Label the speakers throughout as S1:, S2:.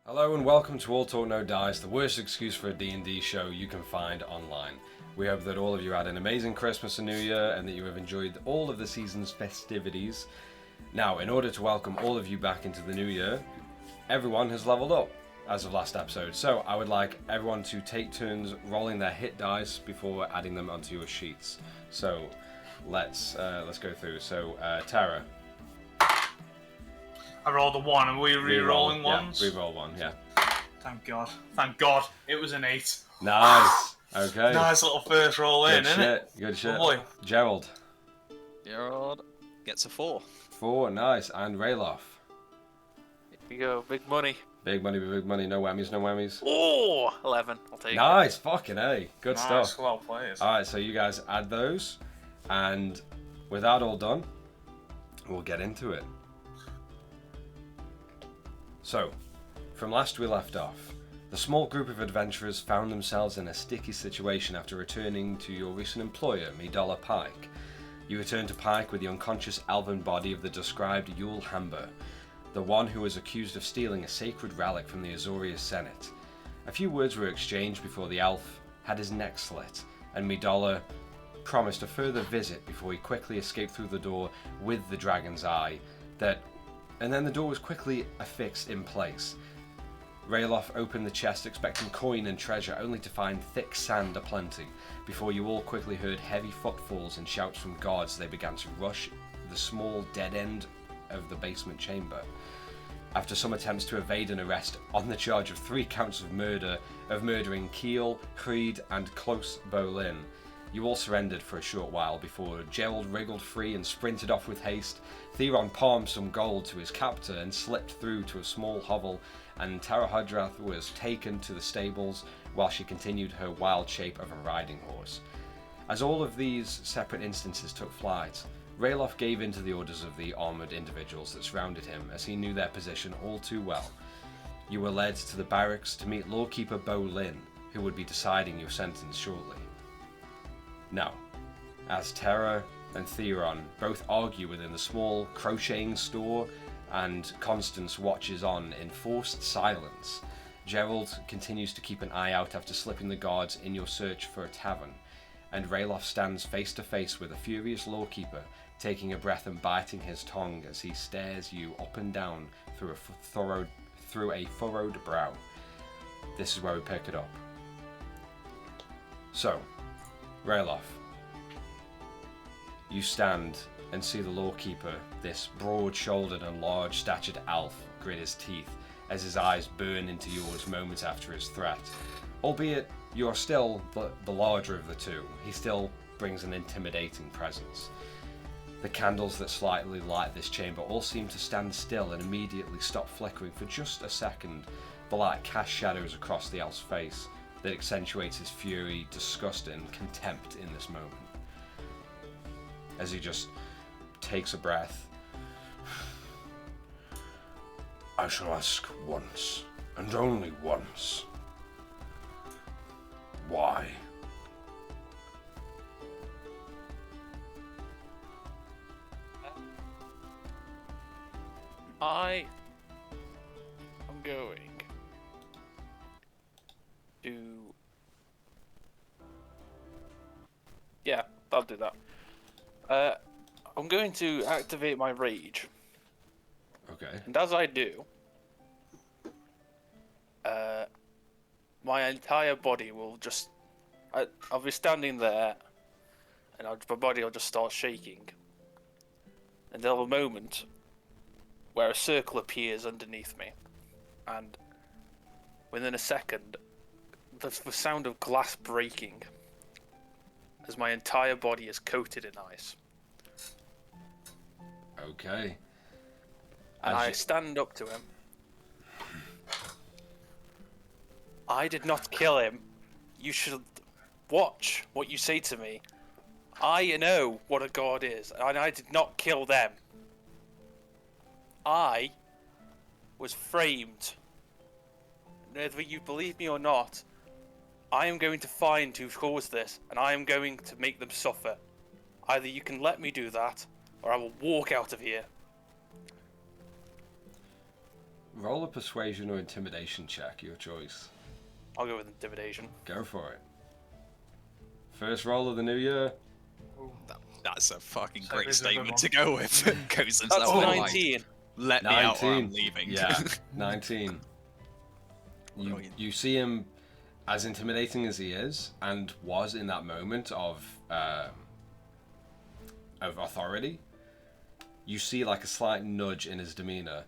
S1: Hello and welcome to All Talk No Dice, the worst excuse for a D&D show you can find online. We hope that all of you had an amazing Christmas and New Year and that you have enjoyed all of the season's festivities. Now, in order to welcome all of you back into the new year, everyone has leveled up as of last episode. So I would like everyone to take turns rolling their hit dice before adding them onto your sheets. So let's go through. So Tara.
S2: I rolled a 1, and we re-rolling ones?
S1: Yeah, re-roll one, yeah.
S2: Thank God. Thank God. It was an 8.
S1: Nice. Okay.
S2: Nice little first roll in, isn't it?
S1: Good shit.
S2: Lovely.
S1: Gerald.
S3: Gerald gets a 4.
S1: 4, nice. And Rayloff.
S3: Here we go, big money.
S1: Big money, no whammies.
S3: Oh, 11. I'll take it.
S1: Nice, fucking A. Good
S2: Nice,
S1: stuff.
S2: well played.
S1: Alright, so you guys add those, and with that all done, we'll get into it. So, from last we left off, the small group of adventurers found themselves in a sticky situation after returning to your recent employer, Midala Pike. You returned to Pike with the unconscious elven body of the described Yule Hamber, the one who was accused of stealing a sacred relic from the Azorius Senate. A few words were exchanged before the elf had his neck slit, and Midala promised a further visit before he quickly escaped through the door with the dragon's eye, and then the door was quickly affixed in place. Rayloff opened the chest expecting coin and treasure, only to find thick sand aplenty, before you all quickly heard heavy footfalls and shouts from guards as they began to rush the small dead end of the basement chamber. After some attempts to evade an arrest on the charge of 3 counts of murdering Keel, Creed, and Close Bolin, you all surrendered for a short while before Gerald wriggled free and sprinted off with haste. Theron palmed some gold to his captor and slipped through to a small hovel, and Tara Hudrath was taken to the stables while she continued her wild shape of a riding horse. As all of these separate instances took flight, Rayloff gave in to the orders of the armoured individuals that surrounded him, as he knew their position all too well. You were led to the barracks to meet Lawkeeper Bolin, who would be deciding your sentence shortly. Now, as Tara and Theron both argue within the small crocheting store and Constance watches on in forced silence, Gerald continues to keep an eye out after slipping the guards in your search for a tavern, and Rayloff stands face to face with a furious lawkeeper, taking a breath and biting his tongue as he stares you up and down through a furrowed brow. This is where we pick it up. So, Rayloff, you stand and see the lawkeeper, this broad-shouldered and large-statured elf, grit his teeth as his eyes burn into yours moments after his threat. Albeit you are still the larger of the two, he still brings an intimidating presence. The candles that slightly light this chamber all seem to stand still and immediately stop flickering for just a second. The light casts shadows across the elf's face that accentuates his fury, disgust, and contempt in this moment. As he just takes a breath. I shall ask once, and only once. Why?
S3: I am going to... Yeah, I'll do that. I'm going to activate my rage.
S1: Okay.
S3: And as I do, my entire body will just... I'll be standing there, and my body will just start shaking. And there'll be a moment where a circle appears underneath me. And within a second, the sound of glass breaking as my entire body is coated in ice.
S1: Okay.
S3: And I stand up to him. I did not kill him. You should watch what you say to me. I know what a god is, and I did not kill them. I was framed. Whether you believe me or not, I am going to find who caused this, and I am going to make them suffer. Either you can let me do that, or I will walk out of here.
S1: roll a persuasion or intimidation check, your choice.
S3: I'll go with intimidation.
S1: Go for it. First roll of the new year.
S4: That's a fucking
S2: So
S4: great
S2: this is a good
S4: statement
S2: one.
S4: to go with. Goes into
S3: That's
S4: that one,
S3: 19.
S4: Like, let me out or I'm
S1: 19.
S4: leaving.
S1: Yeah, 19. You see him, as intimidating as he is, and was in that moment of authority. You see like a slight nudge in his demeanor.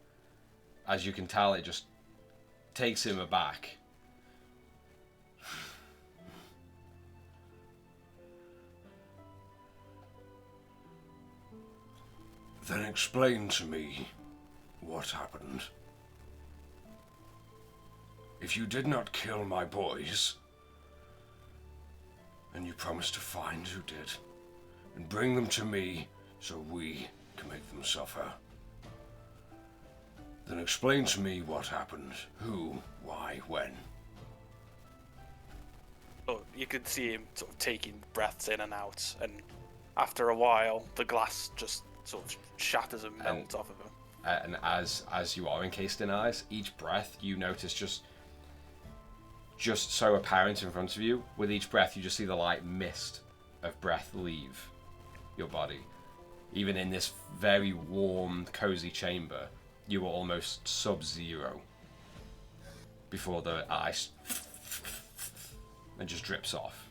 S1: As you can tell, it just takes him aback. Then explain to me what happened. If you did not kill my boys, and you promised to find who did, and bring them to me so we can make them suffer, then explain to me what happened. Who, why, when.
S3: Oh, you could see him sort of taking breaths in and out, and after a while, the glass just sort of shatters and melts off of him.
S1: And as you are encased in ice, each breath you notice just so apparent in front of you. With each breath, you just see the light mist of breath leave your body. Even in this very warm, cozy chamber, you were almost sub-zero before the ice and just drips off.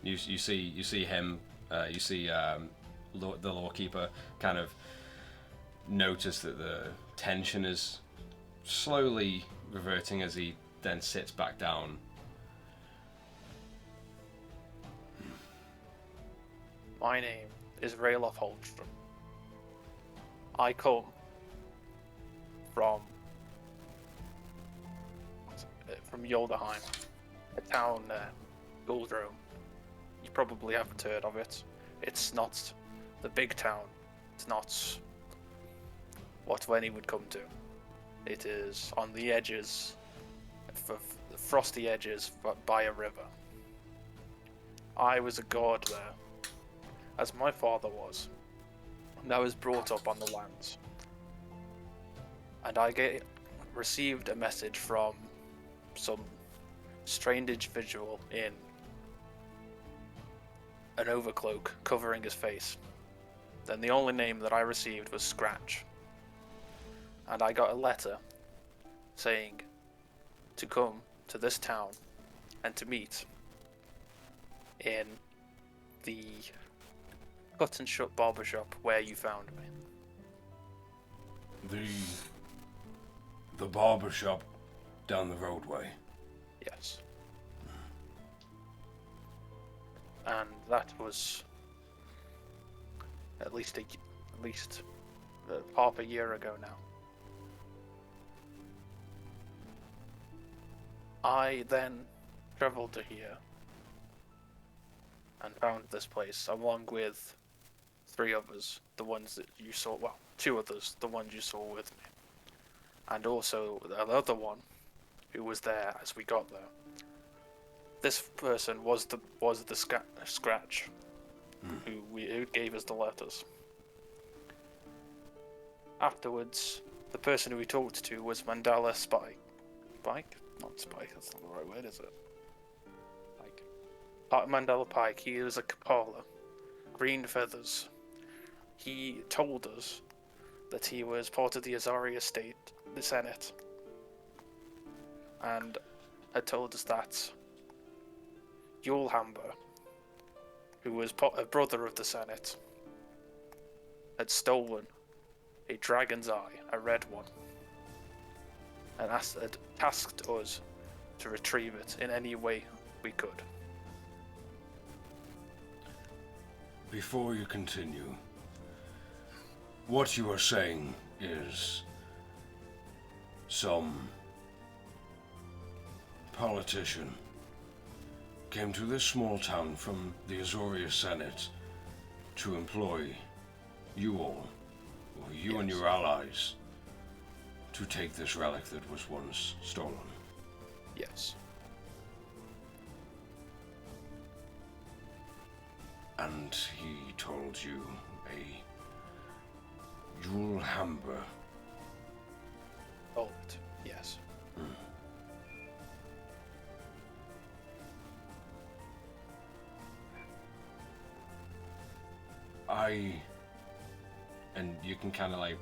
S1: You see him. You see the lawkeeper kind of notice that the tension is slowly reverting as he then sits back down.
S3: My name is Rayloff Holstrom. I come from Yolderheim, a town Guldrome. You probably haven't heard of it. It's not the big town. It's not what Venny would come to. It is on the edges, the frosty edges by a river. I was a guard there, as my father was, and I was brought up on the lands. And I received a message from some strange individual in an overcloak covering his face. Then the only name that I received was Scratch. And I got a letter saying to come to this town and to meet in the cut and shut barbershop where you found me.
S1: The barbershop down the roadway.
S3: Yes. And that was at least half a year ago now. I then travelled to here and found this place along with 3 others, the ones that you saw, well, 2 others, the ones you saw with me. And also another one who was there as we got there. This person was the Scratch who gave us the letters. Afterwards, the person who we talked to was Mandala Spike. Not Spike, that's not the right word, is it? Mandela Pike, he was a Kapala. Green feathers. He told us that he was part of the Azari estate, the Senate. And had told us that Yulhamber, who was a brother of the Senate, had stolen a dragon's eye, a red one, and had tasked us to retrieve it in any way we could.
S1: Before you continue, what you are saying is some politician came to this small town from the Azoria Senate to employ you all, or you and your allies, to take this relic that was once stolen.
S3: Yes.
S1: And he told you a Jewel Hamber.
S3: Hold it. Yes.
S1: And you can kind of like,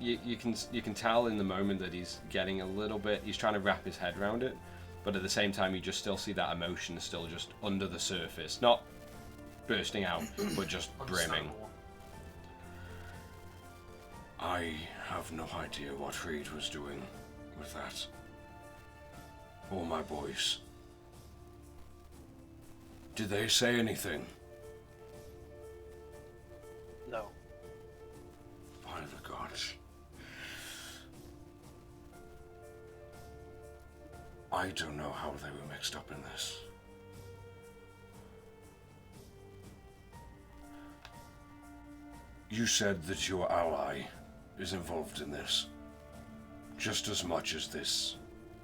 S1: you can tell in the moment that he's getting a little bit, he's trying to wrap his head around it, but at the same time you just still see that emotion still just under the surface, not bursting out, but just brimming. I have no idea what Reed was doing with that. Or my boys. Did they say anything?
S3: No.
S1: By the gods. I don't know how they were mixed up in this. You said that your ally is involved in this, just as much as this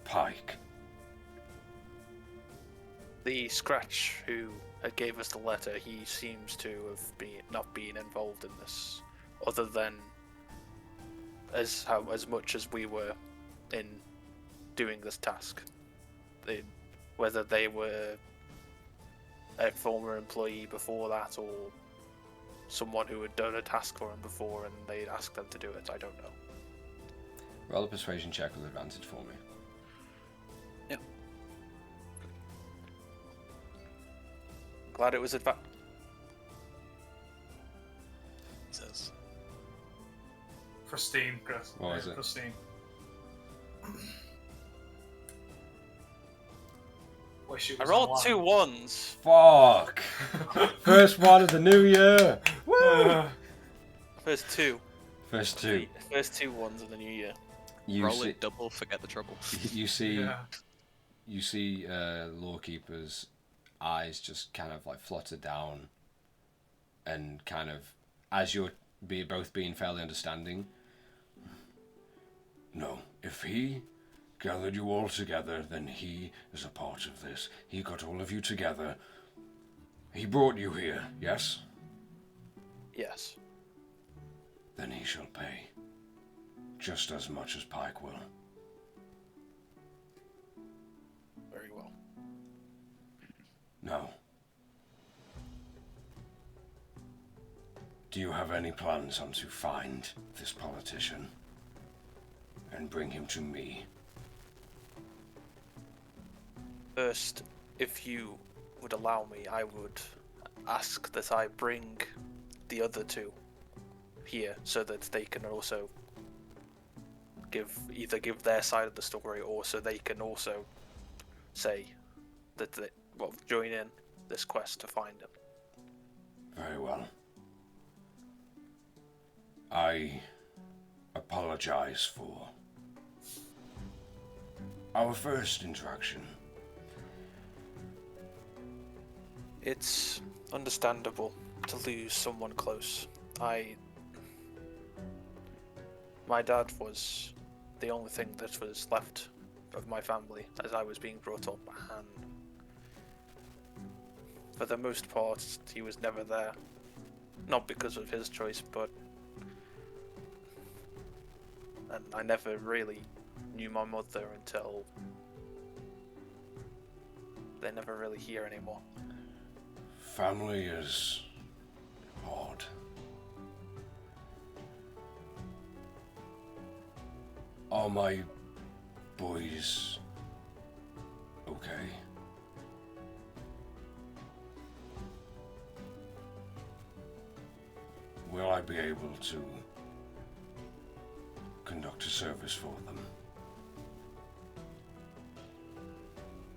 S1: Pike.
S3: The Scratch who gave us the letter, he seems to have not been involved in this, other than as much as we were in doing this task. Whether they were a former employee before that, or someone who had done a task for him before and they'd asked them to do it, I don't know.
S1: Roll a persuasion check with advantage for me.
S3: Yep. Glad it was
S4: Says.
S2: Pristine, Chris.
S1: What is it?
S2: Pristine. Wish it
S3: I
S2: was
S3: rolled
S2: online.
S3: 2 1s.
S1: Fuck! First one of the new year! Woo!
S3: First two.
S1: First two.
S3: First 2 1s of the new year.
S1: You
S4: Roll
S1: see,
S4: it double, forget the trouble.
S1: you see,
S2: Yeah.
S1: you see, Lawkeeper's eyes just kind of like flutter down, and kind of, as you're both being fairly understanding. No, if he gathered you all together, then he is a part of this. He got all of you together. He brought you here, yes?
S3: Yes.
S1: Then he shall pay. Just as much as Pike will.
S3: Very well.
S1: Now, do you have any plans on to find this politician and bring him to me?
S3: First, if you would allow me, I would ask that I bring the other two here so that they can also either give their side of the story, or so they can also say that they join in this quest to find him.
S1: Very well. I apologize for our first interaction.
S3: It's understandable to lose someone close. My dad was the only thing that was left of my family as I was being brought up, and for the most part, he was never there. Not because of his choice, but and I never really knew my mother until they're never really here anymore.
S1: Family is hard. Are my boys okay? Will I be able to conduct a service for them?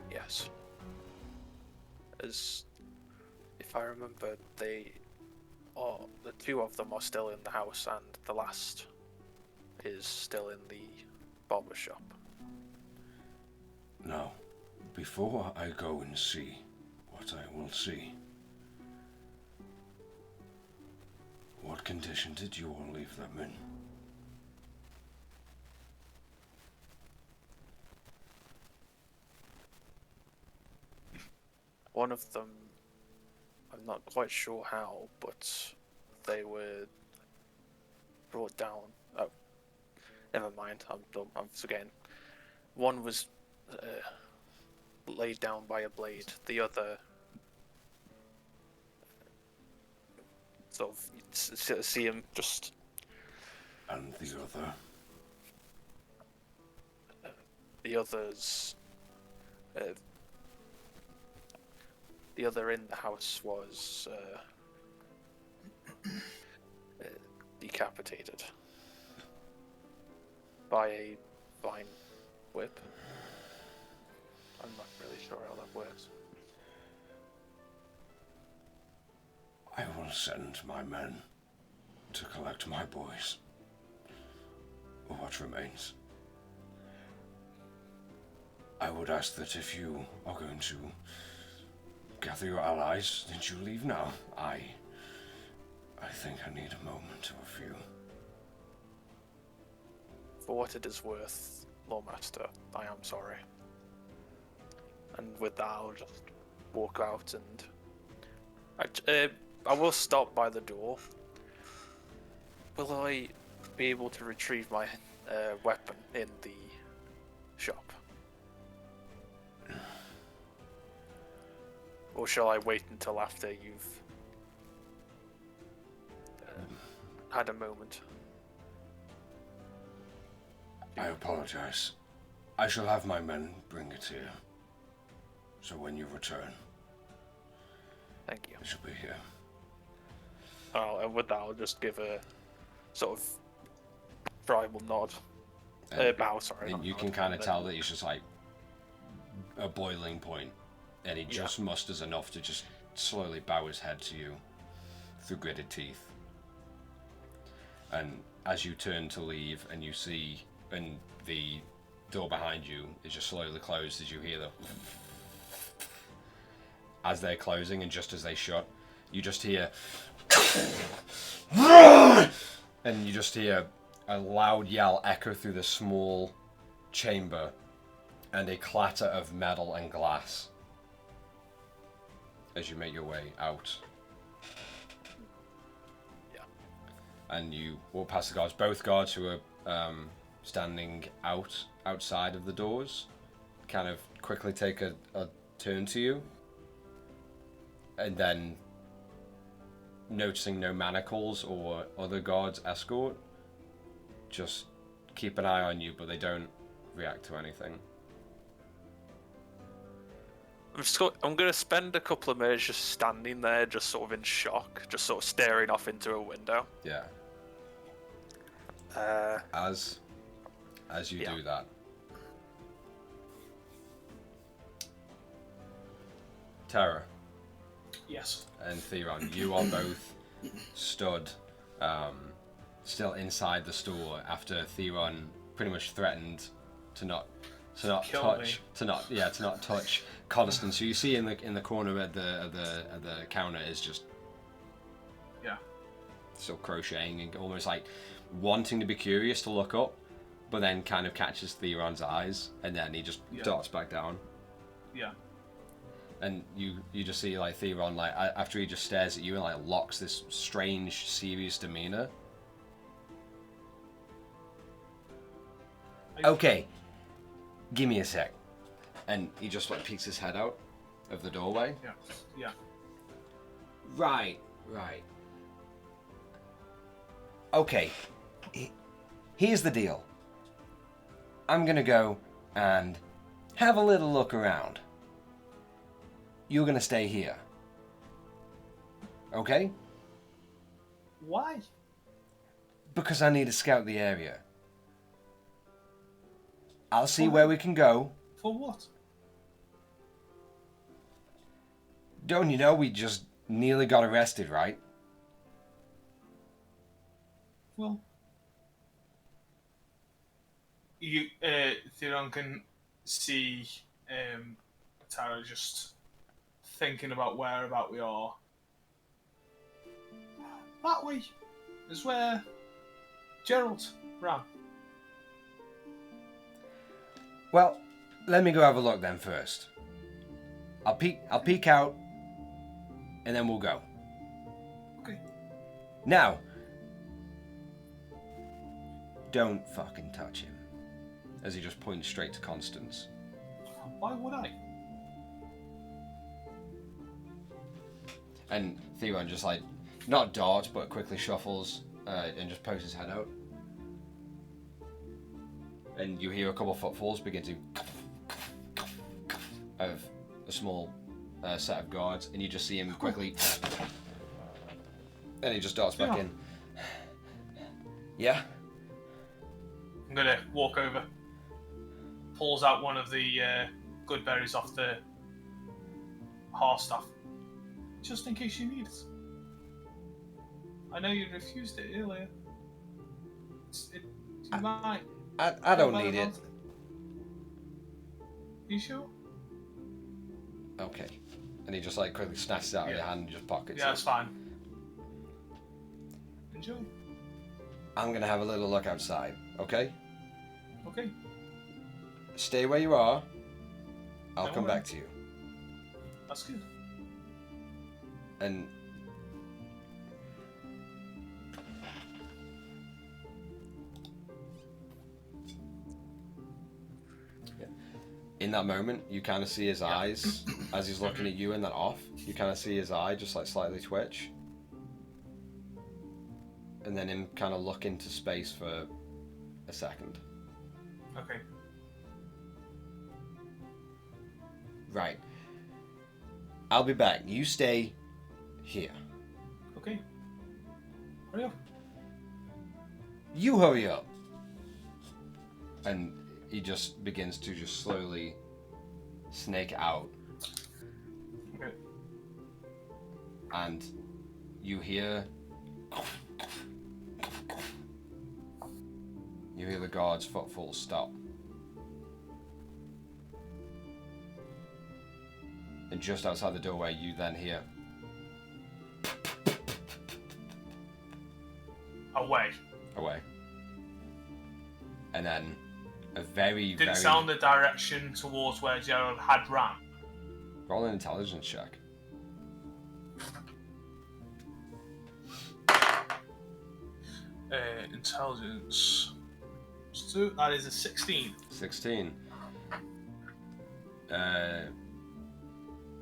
S3: Yes. As if I remember, the 2 of them are still in the house, and the last is still in the barber shop.
S1: Now, before I go and see what I will see, what condition did you all leave them in?
S3: One of them, I'm not quite sure how, but they were brought down. Oh, never mind. I'm dumb. I'm forgetting. One was laid down by a blade. The other, sort of, you see him just.
S1: And the other?
S3: The others. The other in the house was decapitated by a vine whip. I'm not really sure how that works.
S1: I will send my men to collect my boys. Or what remains. I would ask that if you are going to gather your allies, that you leave now. I think I need a moment or a few.
S3: For what it is worth, Lawmaster, I am sorry. And with that, I'll just walk out and I will stop by the door. Will I be able to retrieve my weapon in the shop? Or shall I wait until after you've had a moment?
S1: I apologize. I shall have my men bring it here. So when you return,
S3: Thank you.
S1: it shall be here.
S3: Oh, and with that, I'll just give a sort of tribal nod. Bow, sorry.
S1: And you can kind of tell that he's just like a boiling point, and he just musters enough to just slowly bow his head to you through gritted teeth. And as you turn to leave, and you see, and the door behind you is just slowly closed as you hear the as they're closing, and just as they shut, you just hear and you just hear a loud yell echo through the small chamber, and a clatter of metal and glass as you make your way out.
S3: Yeah.
S1: And you walk past the guards. Both guards who are standing outside of the doors kind of quickly take a turn to you, and then, noticing no manacles or other guards escort, just keep an eye on you, but they don't react to anything.
S3: I'm going to spend a couple of minutes just standing there, just sort of in shock, just sort of staring off into a window.
S1: Yeah. As you do that, Terra
S2: Yes.
S1: and Theron, you are both stood still inside the store after Theron pretty much threatened to not touch Coniston. So you see in the corner of the counter is just still crocheting and almost like wanting to be curious to look up, but then kind of catches Theron's eyes, and then he just darts back down.
S2: Yeah.
S1: And you just see like Theron, like after he just stares at you and like locks this strange, serious demeanor. Okay, give me a sec. And he just like peeks his head out of the doorway.
S2: Yeah.
S1: Right. Okay, here's the deal. I'm gonna go and have a little look around. You're gonna stay here. Okay?
S2: Why?
S1: Because I need to scout the area. I'll see where we can go.
S2: For what?
S1: Don't you know we just nearly got arrested, right?
S2: Well, Theron can see Tara just thinking about whereabout we are. That way is where Gerald ran.
S1: Well, let me go have a look then first. I'll peek out, and then we'll go.
S2: Okay.
S1: Now, don't fucking touch him. As he just points straight to Constance.
S2: Why would I?
S1: And Theron just like, not darts, but quickly shuffles and just pokes his head out. And you hear a couple of footfalls begin to of a small set of guards, and you just see him quickly, and he just darts back in. Yeah?
S2: I'm gonna walk over, pulls out one of the good berries off the horse staff, just in case you need it. I know you refused it earlier. You might.
S1: I don't need it.
S2: You sure?
S1: Okay. And he just like quickly snatches it out of your hand and just pockets it.
S2: Yeah, that's fine. Enjoy.
S1: I'm gonna have a little look outside, okay?
S2: Okay.
S1: Stay where you are. I'll
S2: No
S1: come
S2: worries.
S1: back to you.
S2: That's good.
S1: And in that moment, you kind of see his eyes as he's looking at you and then off. You kind of see his eye just like slightly twitch, and then him kind of look into space for a second.
S2: Okay.
S1: Right. I'll be back. You stay here.
S2: Okay. Hurry up.
S1: You hurry up. And he just begins to just slowly snake out.
S2: Okay.
S1: And you hear the guard's footfalls stop. And just outside the doorway you then hear
S2: Away.
S1: away. And then a very,
S2: Didn't
S1: very...
S2: sound the direction towards where Gerald had ran.
S1: Roll an intelligence check.
S2: Intelligence. So that is a 16.
S1: 16.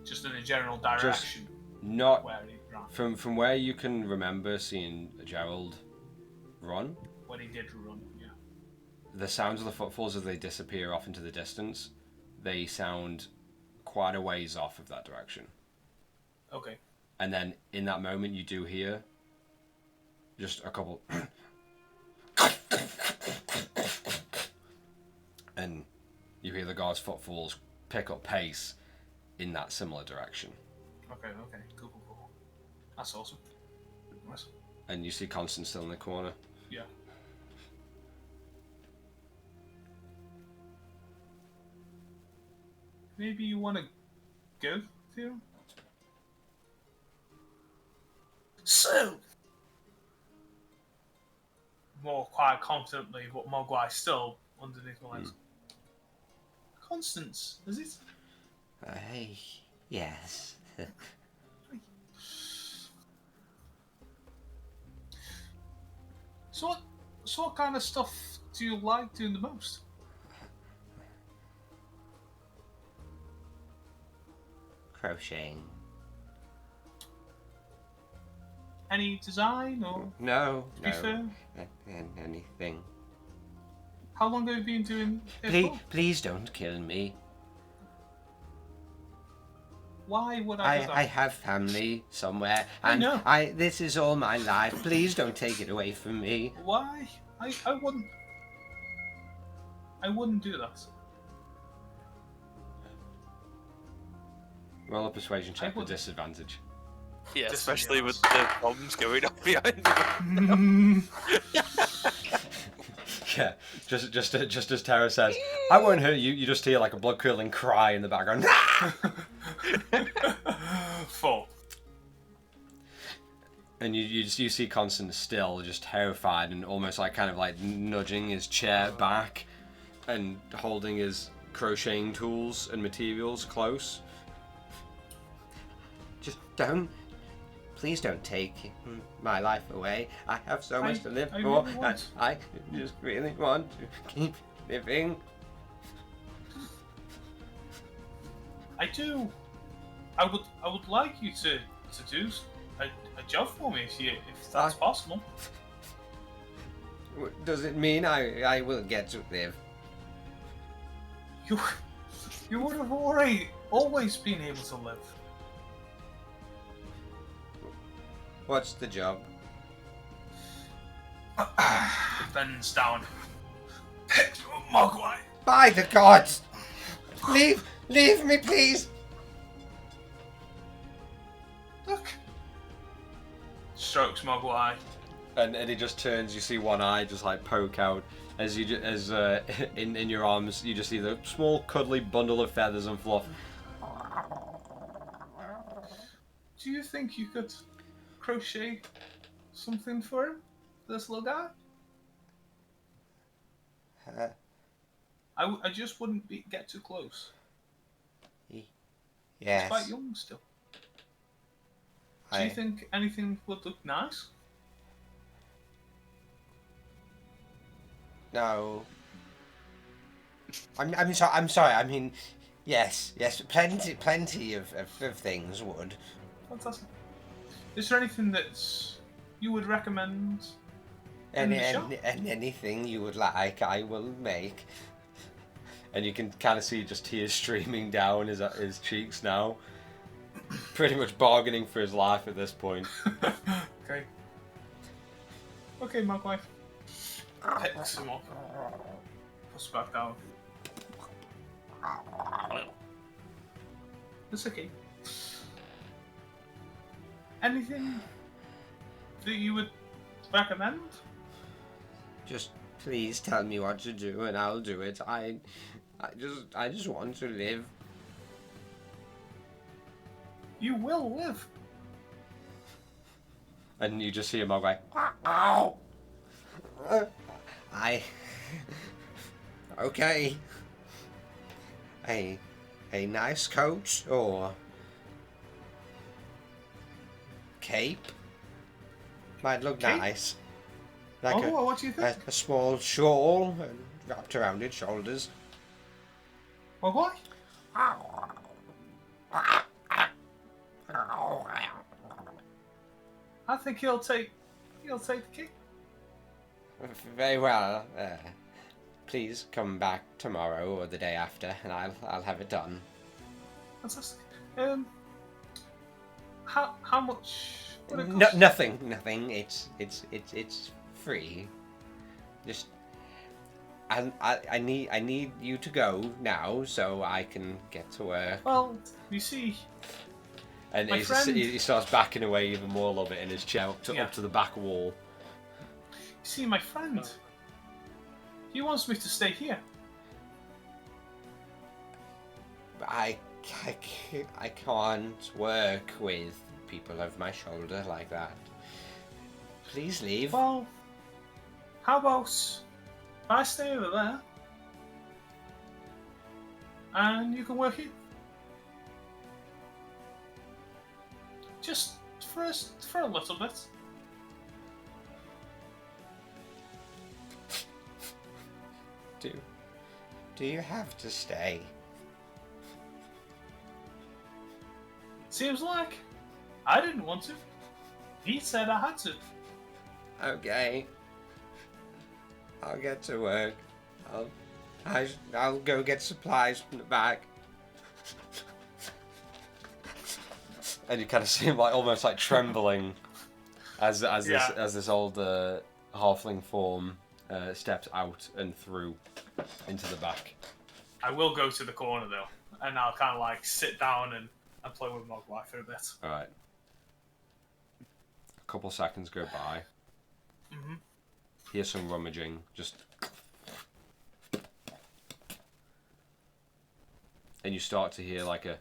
S2: Just in a general direction
S1: Not...
S2: where he ran.
S1: From where you can remember seeing Gerald run,
S2: When he did run, yeah.
S1: the sounds of the footfalls as they disappear off into the distance, they sound quite a ways off of that direction.
S2: Okay.
S1: And then in that moment you do hear just a couple and you hear the guard's footfalls pick up pace in that similar direction.
S2: Okay. Cool. That's awesome. Nice.
S1: And you see Constance still in the corner.
S2: Yeah. Maybe you want to go, Theo? So! More quite confidently, but Mogwai still underneath my legs. Constance, is it?
S1: Yes.
S2: So what kind of stuff do you like doing the most?
S1: Crocheting.
S2: Any design or
S1: No,
S2: to be fair?
S1: anything.
S2: How long have you been doing it for?
S1: Please don't kill me.
S2: Why would I do that?
S1: I have family somewhere,
S2: I
S1: and
S2: know.
S1: this is all my life. Please don't take it away from me.
S2: Why? I wouldn't do that.
S1: Roll a persuasion check with
S2: would-
S1: disadvantage.
S3: Yeah,
S2: Just
S3: especially with
S2: yes.
S3: the bombs going on behind them.
S1: Yeah, just as Tara says, I won't hurt you. You just hear like a blood curdling cry in the background.
S2: 4.
S1: And you see Constance still just terrified and almost like kind of like nudging his chair back and holding his crocheting tools and materials close. Just don't. please don't take my life away. I have so much to live
S2: I
S1: for,
S2: really
S1: and
S2: want.
S1: I just really want to keep living.
S2: I do. I would like you to do a job for me if that's possible.
S1: Does it mean I will get to live?
S2: You would have always been able to live.
S1: What's the job?
S2: Bends down. Mogwai.
S1: By the gods! Leave me, please!
S2: Look. Strokes Mogwai.
S1: And he just turns. You see one eye just like poke out as in your arms. You just see the small cuddly bundle of feathers and fluff.
S2: Do you think you could crochet something for him, this little guy? I just wouldn't get too close.
S1: Yes.
S2: He's quite young still. Do you think anything would look nice?
S1: No. I'm sorry. I'm sorry. I mean, yes. Plenty of things would.
S2: Fantastic. Is there anything that you would recommend?
S1: Anything you would like, I will make. And you can kind of see just tears streaming down his cheeks now. Pretty much bargaining for his life at this point.
S2: Okay, my wife. Picks him up. Puts back down. It's okay. Anything that you would recommend?
S1: Just please tell me what to do and I'll do it. I just want to live.
S2: You will live.
S1: And you just see him all like, okay. A nice coat or cape might look
S2: Cape?
S1: nice.
S2: What do you think?
S1: A small shawl wrapped around its shoulders.
S2: Well, what? I think he'll take the kick.
S1: Very well. Please come back tomorrow or the day after, and I'll have it done.
S2: Fantastic. How much? Would it cost?
S1: Nothing. It's free. Just I need you to go now so I can get to work.
S2: Well, you see.
S1: And he starts backing away even more a little bit in his chair up to the back wall.
S2: You see, my friend. He wants me to stay here.
S1: I can't work with people over my shoulder like that. Please leave.
S2: Well, how about I stay over there and you can work here? Just for a little bit.
S1: Do you have to stay?
S2: Seems like I didn't want to. He said I had to.
S1: Okay. I'll get to work. I'll go get supplies from the back. And you kind of see him like almost like trembling as this old halfling form steps out and through into the back.
S2: I will go to the corner though, and I'll kind of like sit down and play with Mogwai for a bit.
S1: All right. A couple seconds go by.
S2: Mm-hmm.
S1: Hear some rummaging, just. And you start to hear like a.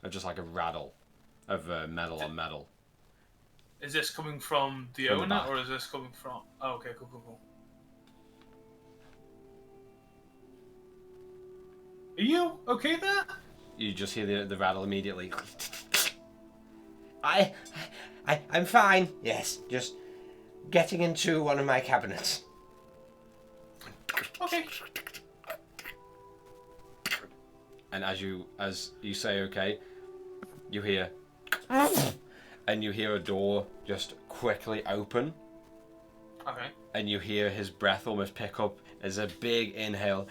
S1: Of just like a rattle of metal on metal.
S2: Is this coming from the
S1: From the
S2: owner,
S1: back.
S2: or is this coming from... Oh, okay, cool. Are you okay there?
S1: you just hear the rattle immediately. I'm fine. Yes, just getting into one of my cabinets.
S2: Okay.
S1: And as you say okay, you hear and you hear a door just quickly open.
S2: Okay.
S1: And you hear his breath almost pick up as a big inhale.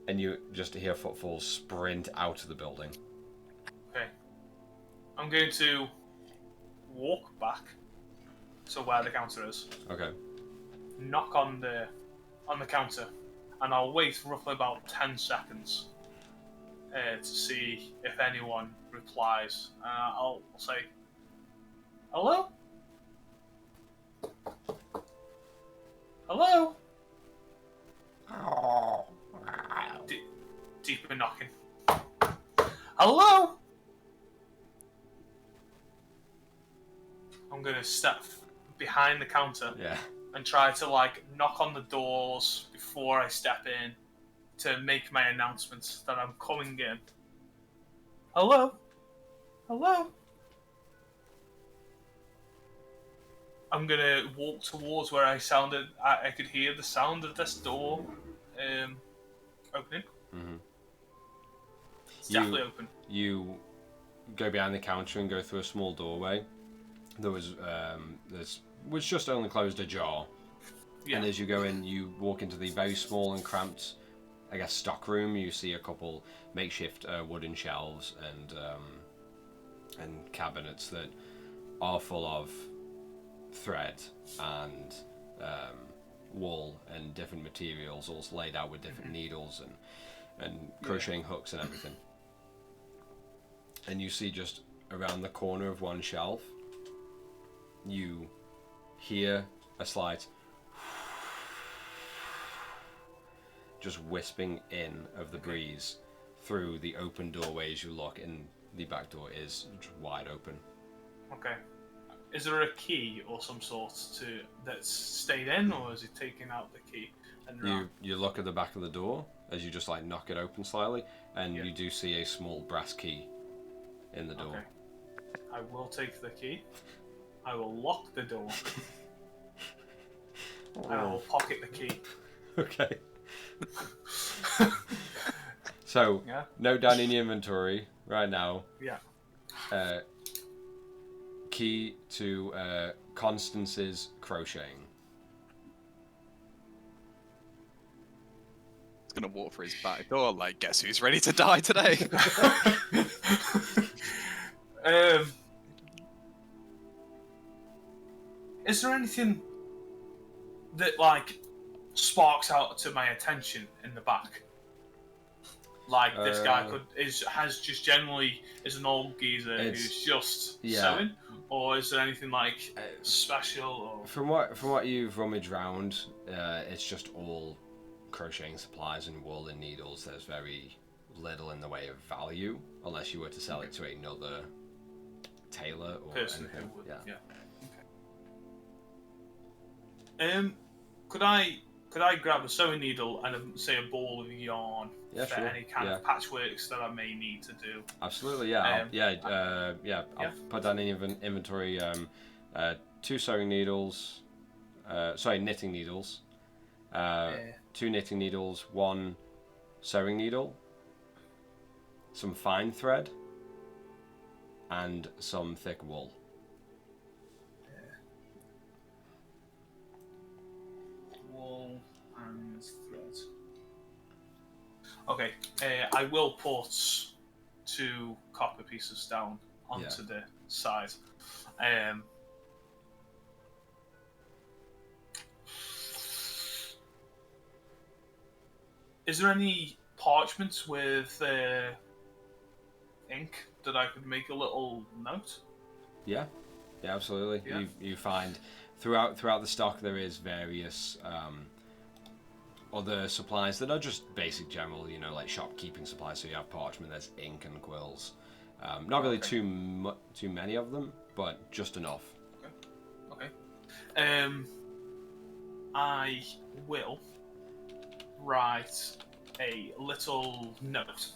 S1: And you just hear footfalls sprint out of the building.
S2: Okay. I'm going to walk back to where the counter is.
S1: Okay.
S2: Knock on the counter, and I'll wait roughly about 10 seconds to see if anyone replies. I'll say, "Hello? Hello?" Deeper knocking. "Hello?" I'm gonna step behind the counter.
S1: Yeah.
S2: And try to like knock on the doors before I step in to make my announcement that I'm coming in. Hello? Hello? I'm gonna walk towards where I could hear the sound of this door opening.
S1: Mm-hmm.
S2: It's definitely open.
S1: You go behind the counter and go through a small doorway. There was which just only closed ajar.
S2: Yeah.
S1: And as you go in, you walk into the very small and cramped, I guess, stock room. You see a couple makeshift wooden shelves and cabinets that are full of thread and wool and different materials, all laid out with different needles and crocheting hooks and everything. And you see just around the corner of one shelf, you hear a slight just wisping in of the breeze through the open doorway as you look, and the back door is just wide open.
S2: Okay. Is there a key or some sort that's stayed in, or is he taking out the key and ran?
S1: You look at the back of the door as you just like knock it open slightly, and you do see a small brass key in the door.
S2: Okay. I will take the key. I will lock the door. And I will pocket the key.
S1: Okay. So, note down in your inventory right now.
S2: Yeah.
S1: Key to Constance's crocheting.
S4: He's gonna walk for his back door like, guess who's ready to die today?
S2: Is there anything that like sparks out to my attention in the back? Like this guy has just generally is an old geezer who's just sewing, or is there anything like special? Or...
S1: From what you've rummaged round, it's just all crocheting supplies and wool and needles. There's very little in the way of value, unless you were to sell it to another tailor or
S2: person
S1: anything.
S2: who would.
S1: Yeah.
S2: Okay. Could I grab a sewing needle and say a ball of yarn for
S1: sure.
S2: any kind of patchworks that I may need to do?
S1: Absolutely, yeah. I'll put down in inventory 2 sewing needles, knitting needles, 2 knitting needles, 1 sewing needle, some fine thread, and some thick wool.
S2: Wool and thread. Okay, I will put 2 copper pieces down onto the side. Is there any parchments with ink that I could make a little note?
S1: Yeah, absolutely.
S2: Yeah.
S1: You find throughout the stock there is various other supplies that are just basic general, like shopkeeping supplies. So you have parchment, there's ink and quills. Not really too many of them, but just enough.
S2: Okay. I will write a little note.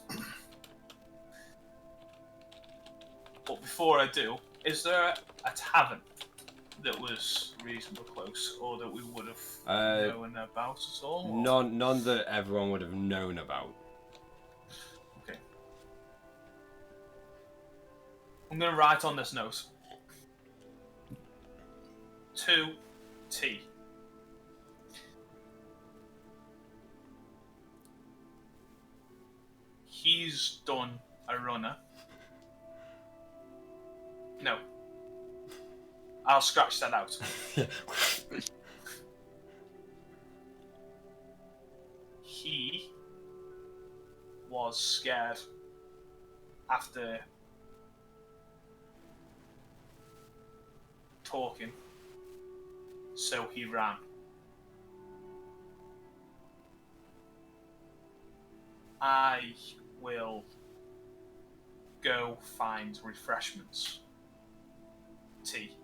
S2: But before I do, is there a tavern that was reasonably close, or that we would have known about at all? Or?
S1: None that everyone would have known about.
S2: Okay. I'm going to write on this note. 2T. He's done a runner. No. I'll scratch that out. He was scared after talking, so he ran. I will go find refreshments. Tea.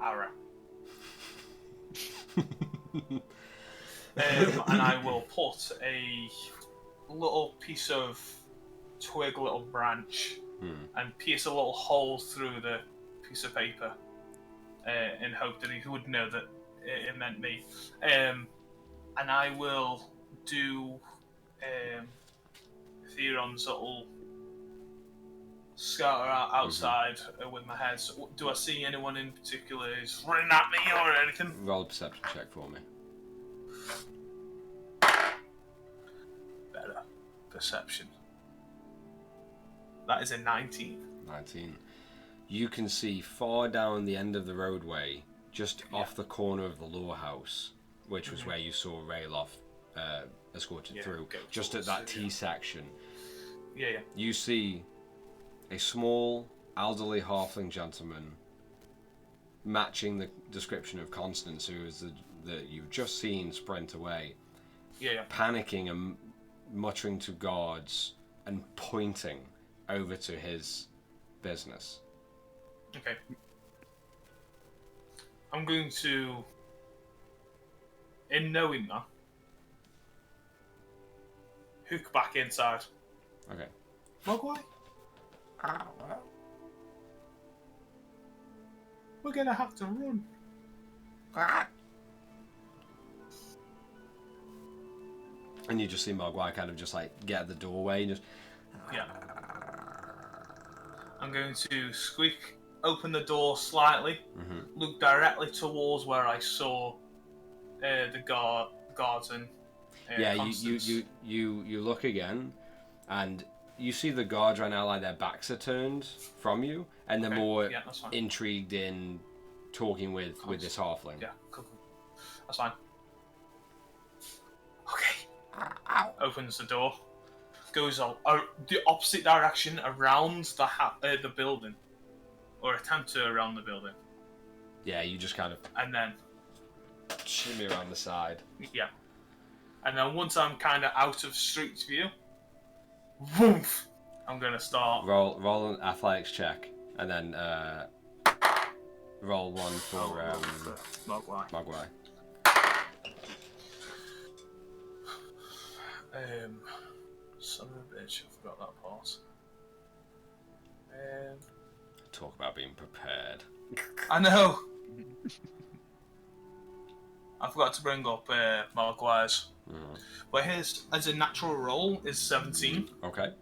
S2: Ara. And I will put a little piece of twig, little branch, and pierce a little hole through the piece of paper in hope that he would know that it meant me. And I will do Theron's little scatter outside with my head. So, do I see anyone in particular who's running at me or anything?
S1: Roll a perception check for me.
S2: Better. Perception. That is a 19.
S1: 19. You can see far down the end of the roadway, just off the corner of the lore house, which was where you saw Rayloff escorted through, just at that T section.
S2: Yeah.
S1: You see a small, elderly halfling gentleman matching the description of Constance, who is that you've just seen sprint away.
S2: Yeah.
S1: Panicking and muttering to guards and pointing over to his business.
S2: Okay. I'm going to, in knowing that, hook back inside.
S1: Okay.
S2: Mogwai? We're gonna have to run.
S1: And you just see Mogwai kind of just like get at the doorway and just...
S2: Yeah. I'm going to squeak open the door slightly, look directly towards where I saw the guards and Constance.
S1: you look again, and you see the guards right now like their backs are turned from you, and they're more intrigued in talking with this halfling.
S2: Yeah, cool. That's fine. Okay. Opens the door, goes the opposite direction around the building, or attempt to around the building.
S1: Yeah, you just kind of
S2: and then
S1: shimmy around the side.
S2: Yeah, and then once I'm kind of out of street view, woof, I'm gonna start.
S1: Roll an athletics check, and then roll one for Mogwai.
S2: Son of a bitch, I forgot that part.
S1: Talk about being prepared.
S2: I know! I forgot to bring up Mogwai's. But his, as a natural roll, is 17.
S1: Okay.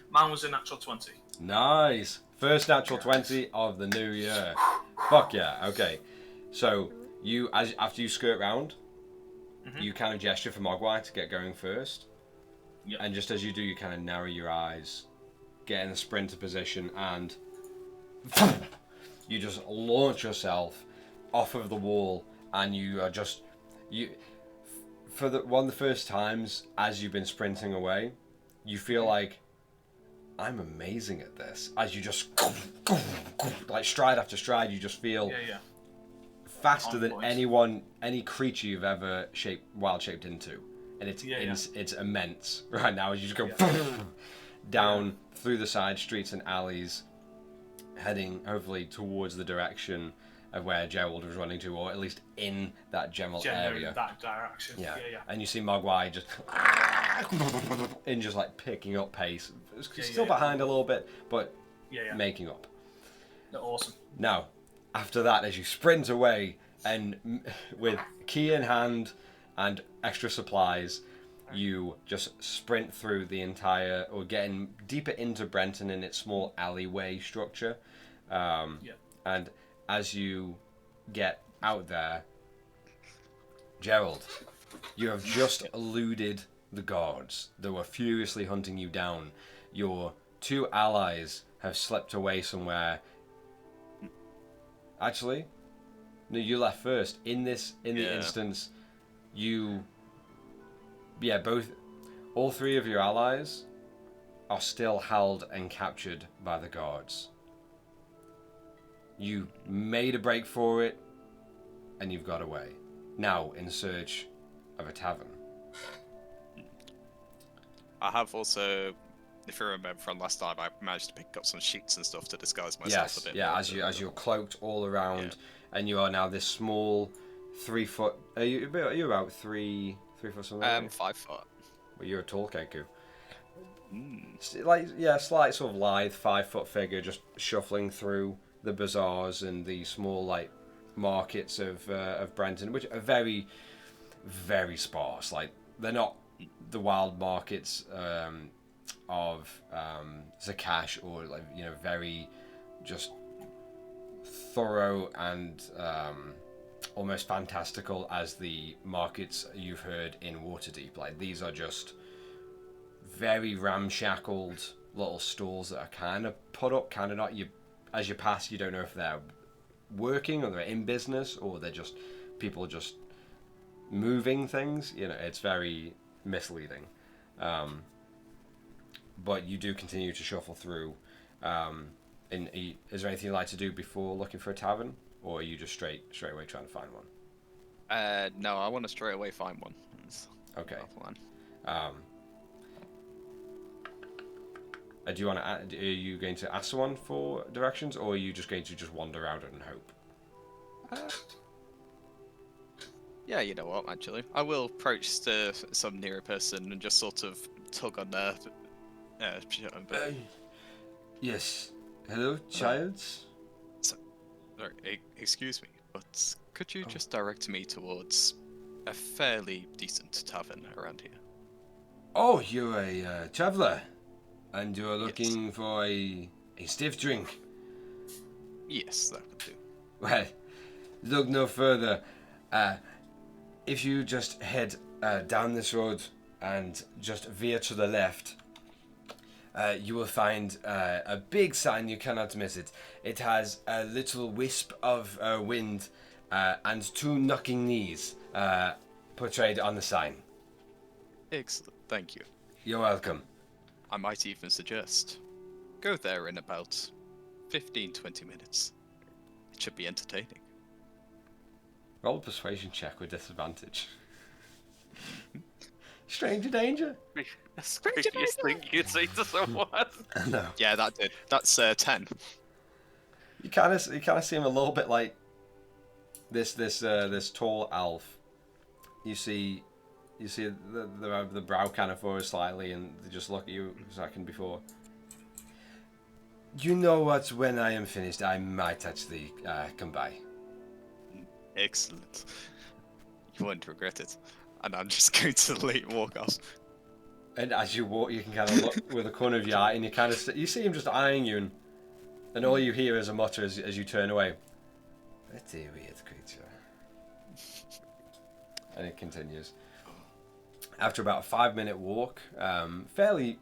S2: Mine was a natural 20.
S1: Nice! First natural 20 of the new year. Fuck yeah, okay. So, after you skirt round, you kind of gesture for Mogwai to get going first.
S2: Yep.
S1: And just as you do, you kind of narrow your eyes, get in a sprinter position, and you just launch yourself off of the wall, and you are just... For one of the first times, as you've been sprinting away, you feel like, I'm amazing at this. As you just... like stride after stride, you just feel... faster than any creature you've ever wild shaped into, and it's immense right now as you just go down through the side streets and alleys, heading hopefully towards the direction of where Gerald was running to, or at least in that general
S2: Generally
S1: area.
S2: that direction.
S1: Yeah.
S2: Yeah.
S1: And you see Mogwai just and just like picking up pace. Still
S2: yeah.
S1: behind a little bit, but
S2: Yeah.
S1: making up.
S2: Awesome.
S1: Now, after that, as you sprint away and with key in hand and extra supplies, you just sprint through the entire, or getting deeper into Brenton in its small alleyway structure. And as you get out there, Gerald, you have just eluded the guards that were furiously hunting you down. Your 2 allies have slipped away somewhere. Actually, no, you left first. In the instance, all 3 of your allies are still held and captured by the guards. You made a break for it, and you've got away. Now in search of a tavern.
S4: I have also, if you remember from last time, I managed to pick up some sheets and stuff to disguise myself a bit.
S1: Yeah, as you're cloaked all around, and you are now this small 3 foot. Are you about 3 foot something?
S4: 5 foot.
S1: Well, you're a tall Keku. Slight sort of lithe 5 foot figure, just shuffling through the bazaars and the small markets of Brenton, which are very, very sparse. Like, they're not the wild markets of Zakash, or very just thorough and almost fantastical as the markets you've heard in Waterdeep. Like, these are just very ramshackled little stalls that are kind of put up, kind of not. As you pass, you don't know if they're working or they're in business, or they're just people just moving things. It's very misleading. But you do continue to shuffle through. Is there anything you'd like to do before looking for a tavern, or are you just straight away trying to find one?
S4: No, I want to straight away find one.
S1: Okay.
S4: One.
S1: Do you want to? Are you going to ask someone for directions, or are you just going to just wander around and hope?
S4: Yeah, you know what? Actually, I will approach some nearer person and just sort of tug on their.
S1: Yes. Hello, child.
S4: Sorry, excuse me, but could you just direct me towards a fairly decent tavern around here?
S1: Oh, you're a traveller, and you're looking for a stiff drink.
S4: Yes, that would do.
S1: Well, look no further. If you just head down this road and just veer to the left, you will find a big sign. You cannot miss it. It has a little wisp of wind and 2 knocking knees portrayed on the sign.
S4: Excellent, thank you.
S1: You're welcome.
S4: I might even suggest go there in about 15-20 minutes. It should be entertaining.
S1: Roll a persuasion check with disadvantage. Stranger danger.
S3: That's the creepiest thing you'd say to someone.
S1: No.
S4: Yeah, that did. That's 10.
S1: You kind of see him a little bit like this tall elf. You see the brow kind of forward slightly, and they just look at you a second before. You know what? When I am finished, I might actually come by.
S4: Excellent. You won't regret it. And I'm just going to walk off.
S1: And as you walk, you can kind of look with the corner of your eye, and you see him just eyeing you, and all you hear is a mutter as you turn away. That's a weird creature. And it continues. After about a 5-minute walk, fairly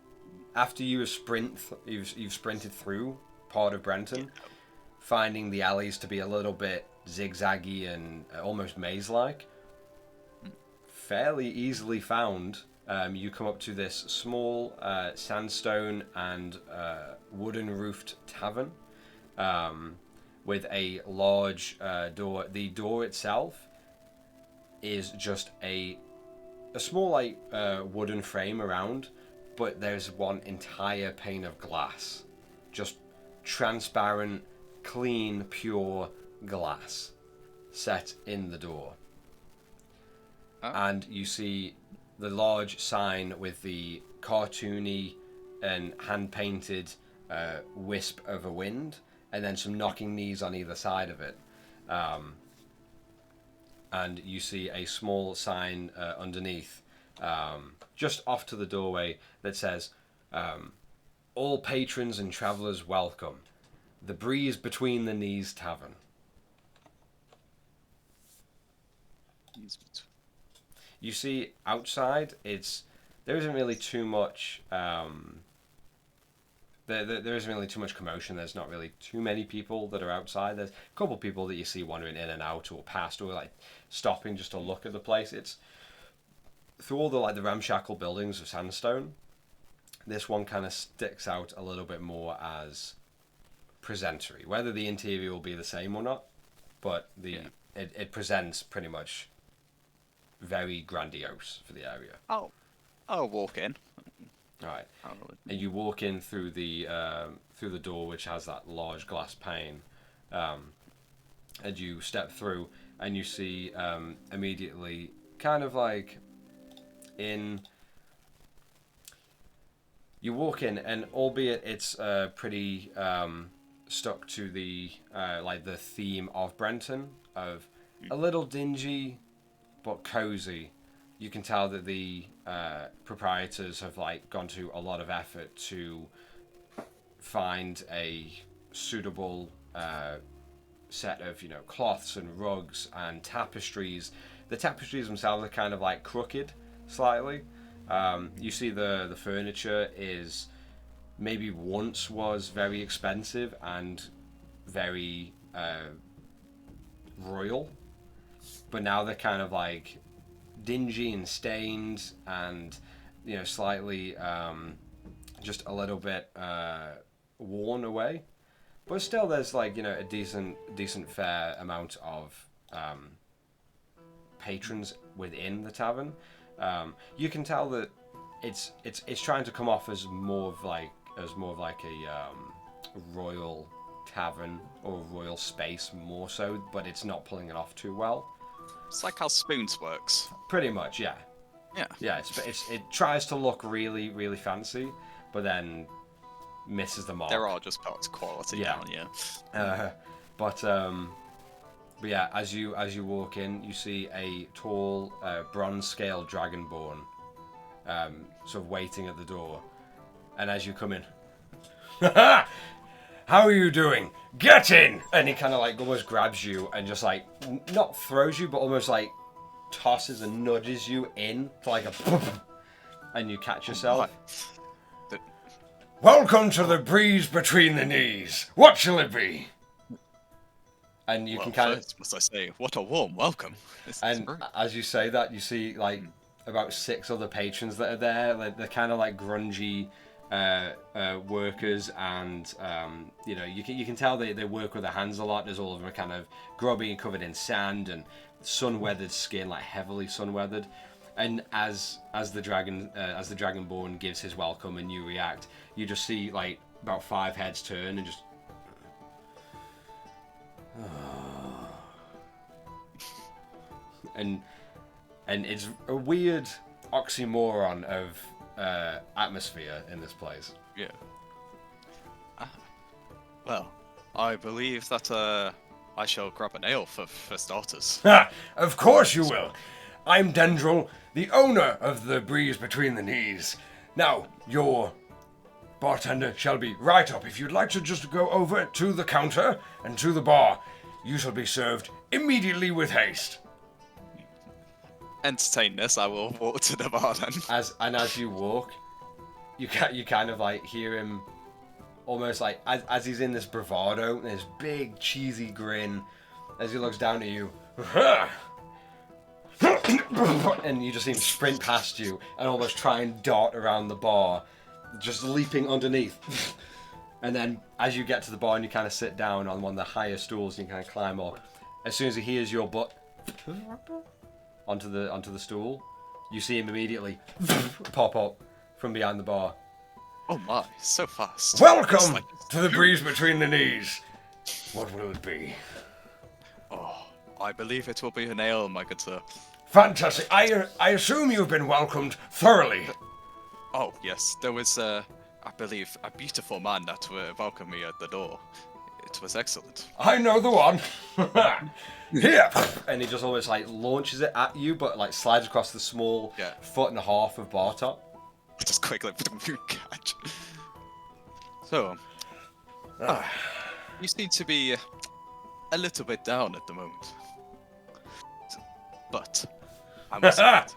S1: after you've sprinted through part of Brenton, finding the alleys to be a little bit zigzaggy and almost maze-like, fairly easily found. You come up to this small sandstone and wooden roofed tavern with a large door. The door itself is just a small wooden frame around, but there's one entire pane of glass, just transparent, clean, pure glass set in the door.
S4: Oh.
S1: And you see the large sign with the cartoony and hand-painted wisp of a wind, and then some knocking knees on either side of it. And you see a small sign underneath, just off to the doorway, that says, all patrons and travellers welcome. The Breeze Between the Knees Tavern. You see outside, there isn't really too much there isn't really too much commotion. There's not really too many people that are outside. There's a couple of people that you see wandering in and out or past or like stopping just to look at the place. It's through all the ramshackle buildings of sandstone. This one kind of sticks out a little bit more as presentory. Whether the interior will be the same or not, but it presents pretty much very grandiose for the area.
S4: I'll walk in.
S1: All right, and you walk in through the door, which has that large glass pane, and you step through, and you see immediately, kind of like you walk in, and albeit it's pretty stuck to the the theme of Brenton, of a little dingy but cozy. You can tell that the proprietors have gone to a lot of effort to find a suitable set of cloths and rugs and tapestries. The tapestries themselves are kind of crooked slightly. You see the furniture is maybe once was very expensive and very royal, but now they're kind of dingy and stained and slightly just a little bit worn away, but still there's a decent fair amount of patrons within the tavern. You can tell that it's trying to come off as more of a royal tavern or royal space more so, but it's not pulling it off too well.
S4: It's like how Spoons works.
S1: Pretty much, yeah. Yeah, it tries to look really, really fancy, but then misses the mark.
S4: There are just parts quality down, yeah.
S1: But yeah, as you walk in, you see a tall, bronze-scale dragonborn, sort of waiting at the door. And as you come in, how are you doing? Get in! And he kind of almost grabs you and just not throws you, but almost tosses and nudges you in to a and you catch yourself. Welcome to the Breeze Between the Knees. What shall it be? And you can kind of,
S4: must I say, what a warm welcome.
S1: And as you say that, you see about 6 other patrons that are there. They're kind of grungy workers, and you can tell they work with their hands a lot. As all of them are kind of grubby and covered in sand and sun-weathered skin, heavily sun-weathered. And as the dragonborn gives his welcome and you react, you just see about 5 heads turn and just. And it's a weird oxymoron of atmosphere in this place.
S4: Yeah. Well, I believe that I shall grab an ale for starters.
S1: Of course you will. I'm Dendril, the owner of the Breeze Between the Knees. Now, your bartender shall be right up. If you'd like to just go over to the counter and to the bar, you shall be served immediately with haste.
S4: Entertain this, I will walk to the bar then.
S1: As you walk, you kind of hear him almost as he's in this bravado, this big cheesy grin, as he looks down at you. And you just see him sprint past you and almost try and dart around the bar, just leaping underneath. And then as you get to the bar and you kind of sit down on one of the higher stools and you kind of climb up, as soon as he hears your butt onto the stool, you see him immediately pop up from behind the bar.
S4: Oh my, so fast.
S1: Welcome to the Breeze Between the Knees. What will it be?
S4: I believe it will be an ale, my good sir.
S1: Fantastic. I assume you've been welcomed thoroughly.
S4: Oh, yes, there was, I believe, a beautiful man that welcomed me at the door. It was excellent.
S1: I know the one. Here. And he just almost like launches it at you, but like slides across the small 1.5 foot of bar top.
S4: Just quickly catch. So, you seem to be a little bit down at the moment. But, I must admit,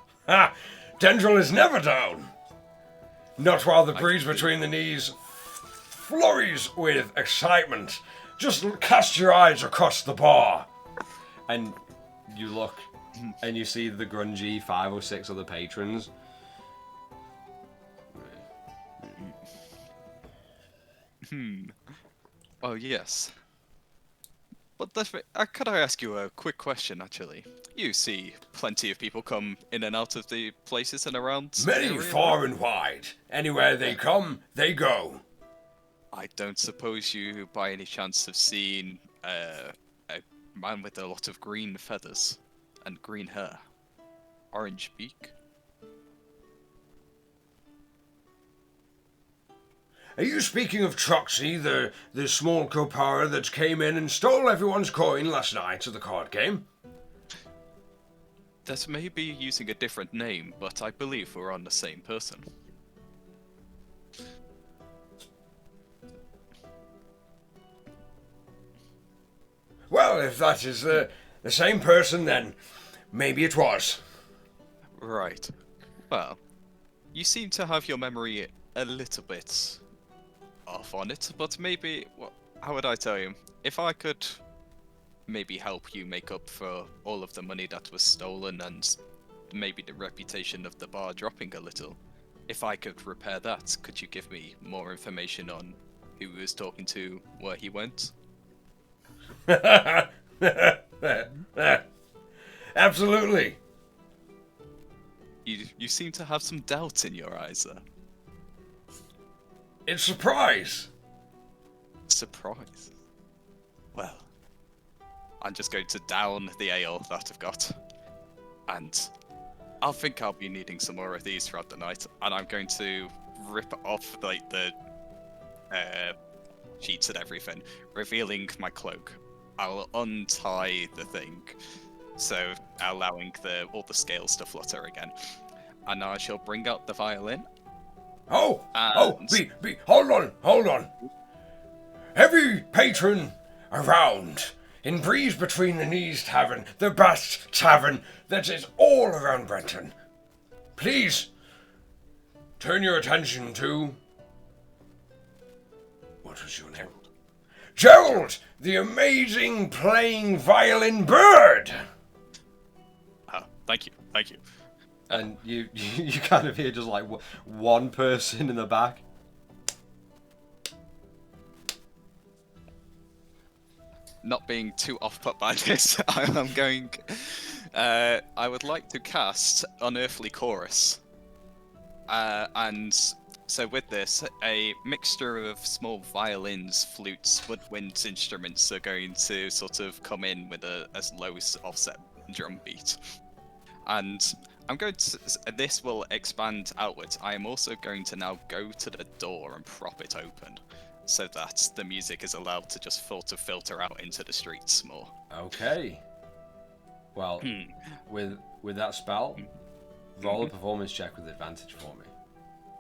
S1: Dendril is never down. Not while the breeze between the knees flurries with excitement. Just cast your eyes across the bar. And you look, and you see the grungy 5 or 6 other patrons.
S4: Oh, yes. But could I ask you a quick question, actually? You see plenty of people come in and out of the places and around the
S1: Many
S4: area,
S1: far
S4: right?
S1: and wide. Anywhere they come, they go.
S4: I don't suppose you, by any chance, have seen a man with a lot of green feathers and green hair, orange beak?
S1: Are you speaking of Troxy, the small Kopara that came in and stole everyone's coin last night at the card game?
S4: That may be using a different name, but I believe we're on the same person.
S1: Well, if that is the same person, then maybe it was.
S4: Right. Well, you seem to have your memory a little bit off on it, but maybe, how would I tell you? If I could maybe help you make up for all of the money that was stolen and maybe the reputation of the bar dropping a little, if I could repair that, could you give me more information on who he was talking to, where he went?
S1: Absolutely.
S4: You seem to have some doubt in your eyes there.
S1: It's surprise.
S4: Surprise. Well, I'm just going to down the ale that I've got. And I'll be needing some more of these throughout the night. And I'm going to rip off like the sheets and everything, revealing my cloak. I'll untie the thing, so allowing all the scales to flutter again. And I shall bring out the violin.
S1: Hold on. Every patron around in Breeze Between the Knees Tavern, the best tavern that is all around Brenton. Please, turn your attention to... What was your name? Gerald, the amazing playing violin bird!
S4: Thank you.
S1: And you kind of hear just like one person in the back.
S4: Not being too off-put by this, I'm going... I would like to cast Unearthly Chorus. And so with this, a mixture of small violins, flutes, woodwind instruments are going to sort of come in with a low offset drum beat. And I'm going to... This will expand outwards. I am also going to now go to the door and prop it open, so that the music is allowed to just sort of filter out into the streets more.
S1: Okay. Well, with that spell, roll a performance check with advantage for me.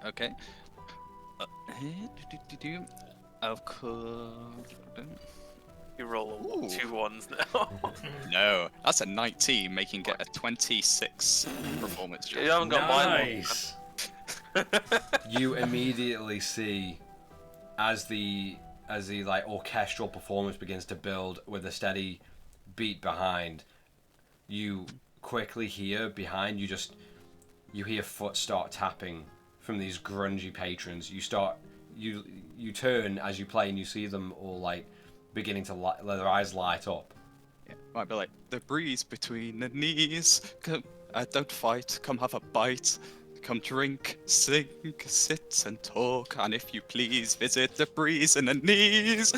S4: Okay. Of course.
S3: You roll
S4: Ooh.
S3: 2 ones now.
S4: No, that's a 19, making it a 26 performance check.
S3: You haven't got mine.
S1: Nice. You immediately see as the like orchestral performance begins to build with a steady beat behind, you quickly hear behind you you hear foot start tapping from these grungy patrons. You turn as you play and you see them all like beginning to let their eyes light up.
S4: Yeah, might be like, the breeze between the knees. Come, don't fight, come have a bite. Come drink, sing, sit and talk, and if you please, visit the breeze and the knees.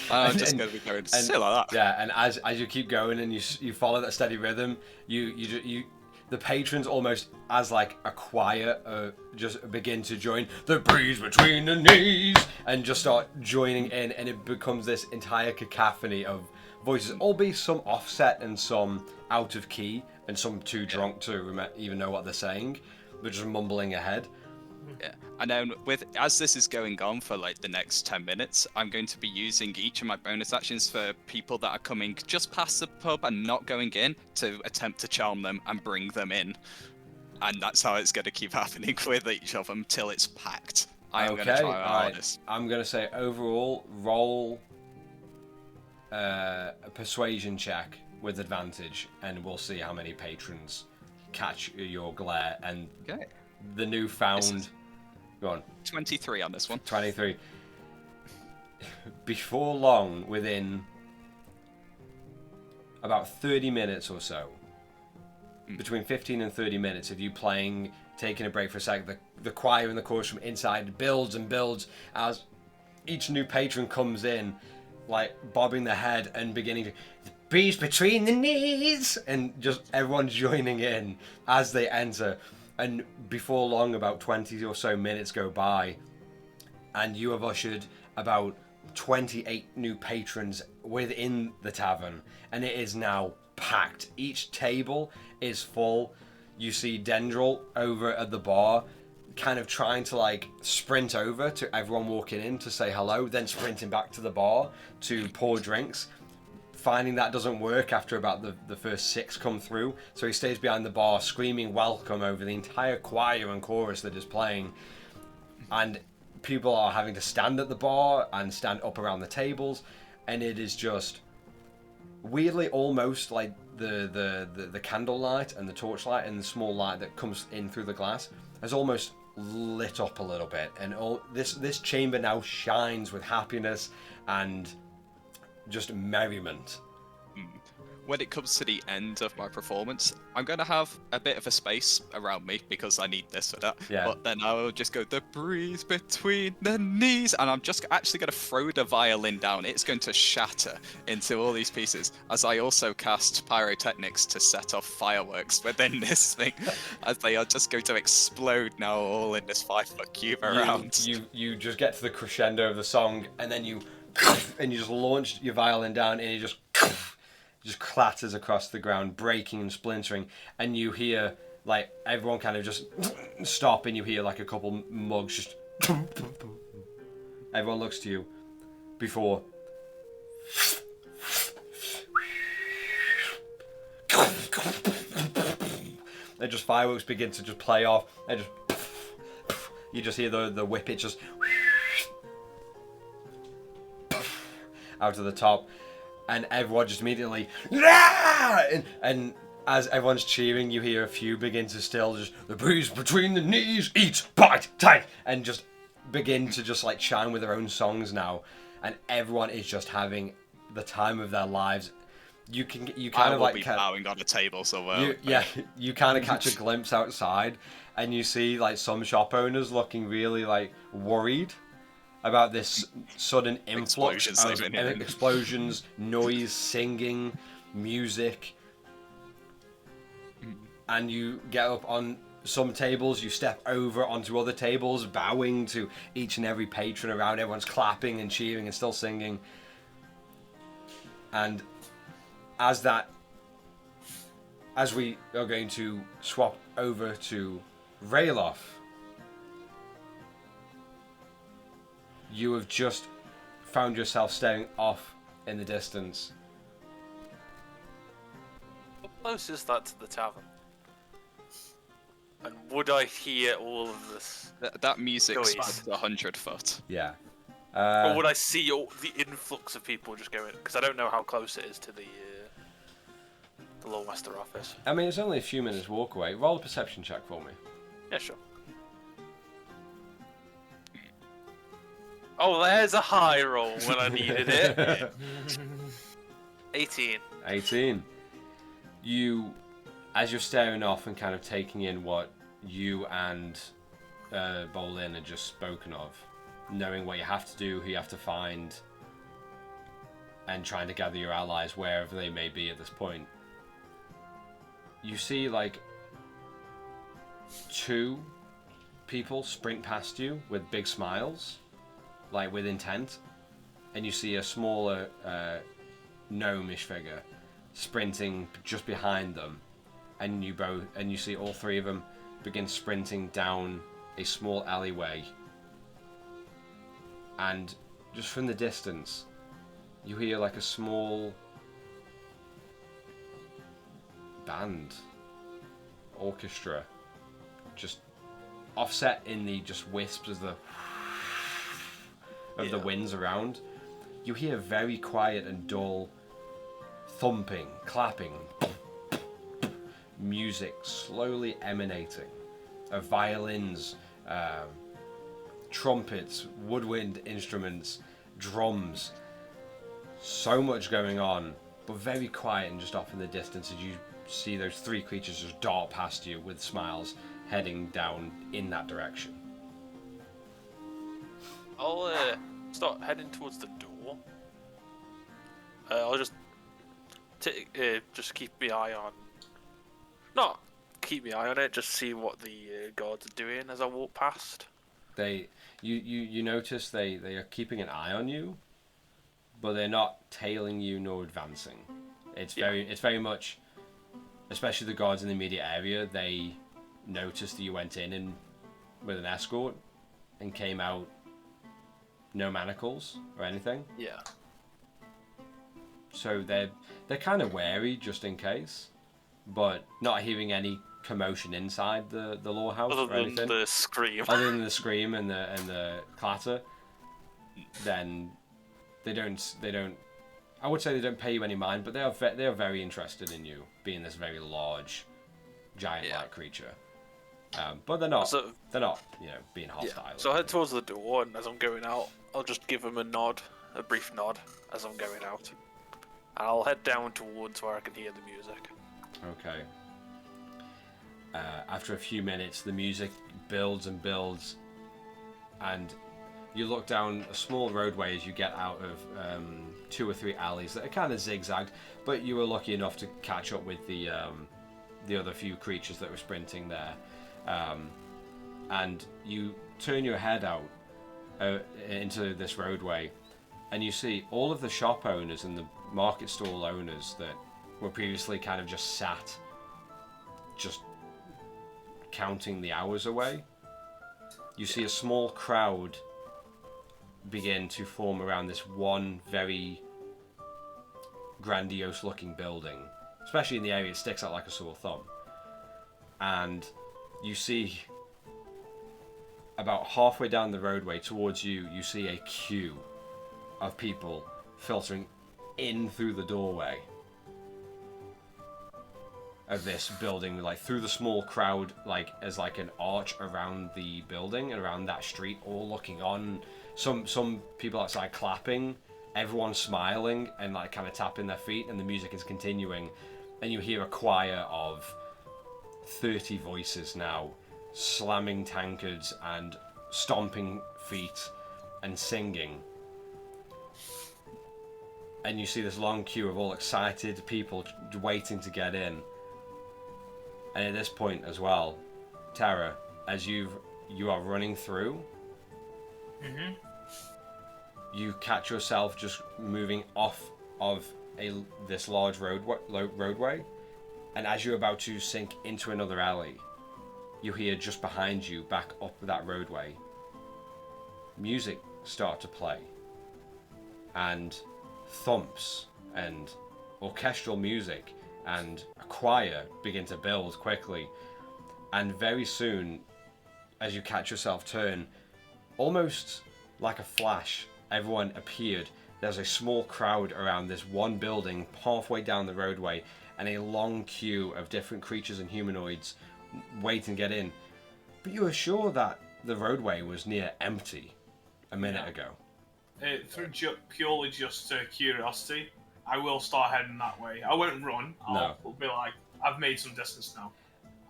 S4: I'm just going to be going still like that.
S1: Yeah, and as you keep going and you follow that steady rhythm, you the patrons almost as like a choir just begin to join the breeze between the knees and just start joining in, and it becomes this entire cacophony of voices, albeit some offset and some out of key and some too drunk to even know what they're saying. They're just mumbling ahead.
S4: Yeah, and then as this is going on for like the next 10 minutes, I'm going to be using each of my bonus actions for people that are coming just past the pub and not going in to attempt to charm them and bring them in. And that's how it's going to keep happening with each of them till it's packed. I am going to try my hardest.
S1: I'm going to say overall, roll a persuasion check with advantage, and we'll see how many patrons catch your glare. And the newfound... Go on.
S4: 23 on this one.
S1: 23. Before long, within about 30 minutes or so, between 15 and 30 minutes of you playing, taking a break for a sec, the choir and the chorus from inside builds and builds as each new patron comes in, like bobbing their head and beginning to breeze between the knees, and just everyone joining in as they enter. And before long, about 20 or so minutes go by, and you have ushered about 28 new patrons within the tavern, and it is now packed. Each table is full. You see Dendril over at the bar, kind of trying to like sprint over to everyone walking in to say hello, then sprinting back to the bar to pour drinks. Finding that doesn't work after about the first 6 come through, so he stays behind the bar screaming welcome over the entire choir and chorus that is playing, and people are having to stand at the bar and stand up around the tables, and it is just weirdly almost like the candlelight and the torchlight and the small light that comes in through the glass has almost lit up a little bit, and all this chamber now shines with happiness and just merriment.
S4: When it comes to the end of my performance, I'm going to have a bit of a space around me because I need this for that.
S1: Yeah.
S4: But then I will just go the breeze between the knees, and I'm just actually going to throw the violin down. It's going to shatter into all these pieces as I also cast pyrotechnics to set off fireworks within this thing, as they are just going to explode now all in this 5-foot cube around.
S1: You just get to the crescendo of the song, and then you just launch your violin down, and it just clatters across the ground, breaking and splintering, and you hear like everyone kind of just stop, and you hear like a couple mugs just everyone looks to you before and just fireworks begin to just play off, and just you just hear the whip, it just out of the top, and everyone just immediately and as everyone's cheering, you hear a few begin to still just the breeze between the knees, eat, bite, tight, and just begin to just like chime with their own songs now, and everyone is just having the time of their lives. You kind of like
S4: bowing on a table somewhere.
S1: You kind of catch a glimpse outside, and you see like some shop owners looking really like worried about this sudden influx of explosions, noise, singing, music. And you get up on some tables, you step over onto other tables, bowing to each and every patron around. Everyone's clapping and cheering and still singing. And as we are going to swap over to Rayloff, you have just found yourself staring off in the distance.
S3: How close is that to the tavern? And would I hear all of this?
S4: That music
S3: Noise.
S4: spans 100 foot.
S1: Yeah.
S3: Or would I see all the influx of people just going? Because I don't know how close it is to the Lawmaster office.
S1: I mean, it's only a few minutes walk away. Roll a perception check for me.
S3: Yeah, sure. Oh, there's a high roll when I needed it. 18.
S1: 18. You, as you're staring off and kind of taking in what you and Bolin had just spoken of, knowing what you have to do, who you have to find, and trying to gather your allies wherever they may be at this point. You see like 2 people sprint past you with big smiles, like with intent, and you see a smaller gnomish figure sprinting just behind them, and you see all 3 of them begin sprinting down a small alleyway, and just from the distance you hear like a small band orchestra just offset in the just wisps of the winds around. You hear very quiet and dull thumping, clapping, music slowly emanating of violins, trumpets, woodwind instruments, drums. So much going on, but very quiet and just off in the distance as you see those 3 creatures just dart past you with smiles, heading down in that direction.
S3: I'll start heading towards the door. I'll just keep my eye on. Not keep my eye on it, just see what the guards are doing as I walk past.
S1: You notice they are keeping an eye on you, but they're not tailing you nor advancing. It's very much, especially the guards in the immediate area, they noticed that you went in with an escort and came out no manacles or anything.
S3: Yeah.
S1: So they're kind of wary just in case, but not hearing any commotion inside the law house or anything.
S3: Other than the scream.
S1: Other than the scream and the clatter, then they don't. I would say they don't pay you any mind, but they are very interested in you being this very large, giant-like creature. But they're not. They're not, being hostile.
S3: Yeah. So I head towards the door, and as I'm going out, I'll just give them a brief nod as I'm going out, and I'll head down towards where I can hear the music.
S1: Okay. After a few minutes, the music builds and builds, and you look down a small roadway as you get out of 2 or 3 alleys that are kind of zigzagged, but you were lucky enough to catch up with the other few creatures that were sprinting there. And you turn your head out into this roadway, and you see all of the shop owners and the market stall owners that were previously kind of just sat, just counting the hours away. You see a small crowd begin to form around this one very grandiose looking building, especially in the area it sticks out like a sore thumb. And you see about halfway down the roadway towards you, you see a queue of people filtering in through the doorway of this building, like through the small crowd, like as like an arch around the building and around that street, all looking on. Some people outside clapping, everyone smiling and like kind of tapping their feet, and the music is continuing, and you hear a choir of 30 voices now slamming tankards and stomping feet and singing. And you see this long queue of all excited people waiting to get in. And at this point as well, Tara, as you are running through, you catch yourself just moving off of this large roadway, and as you're about to sink into another alley, you hear just behind you, back up that roadway, music start to play, and thumps and orchestral music and a choir begin to build quickly. And very soon, as you catch yourself turn, almost like a flash, everyone appeared. There's a small crowd around this one building halfway down the roadway, and a long queue of different creatures and humanoids waiting to get in. But you were sure that the roadway was near empty a minute ago.
S2: Through purely just curiosity, I will start heading that way. I won't run. I'll be like, I've made some distance now.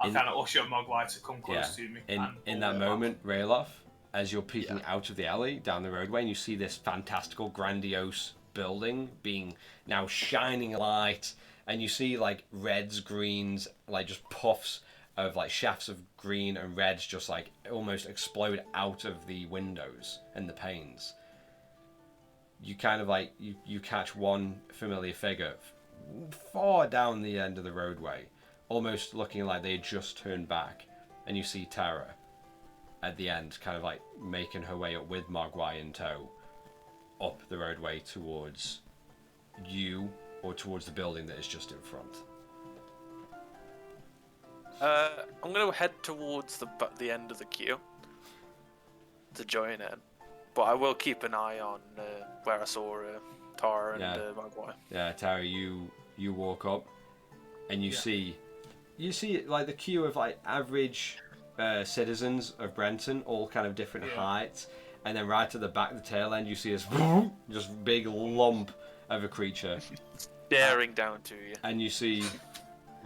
S2: I kind of usher Mogwai to come close to me.
S1: In that moment, Rayloff, as you're peeking out of the alley down the roadway, and you see this fantastical, grandiose building being now shining light, and you see like reds, greens, like just puffs of like shafts of green and reds just like almost explode out of the windows and the panes. You kind of like you catch one familiar figure far down the end of the roadway, almost looking like they had just turned back, and you see Tara at the end, kind of like making her way up with Mogwai in tow, up the roadway towards you, or towards the building that is just in front.
S3: I'm going to head towards the end of the queue to join in, but I will keep an eye on where I saw Tara and Mogwai.
S1: Yeah, Tara, you walk up, and you see like the queue of like average citizens of Brenton, all kind of different heights, and then right to the back of the tail end, you see this just big lump of a creature
S3: staring down to you,
S1: and you see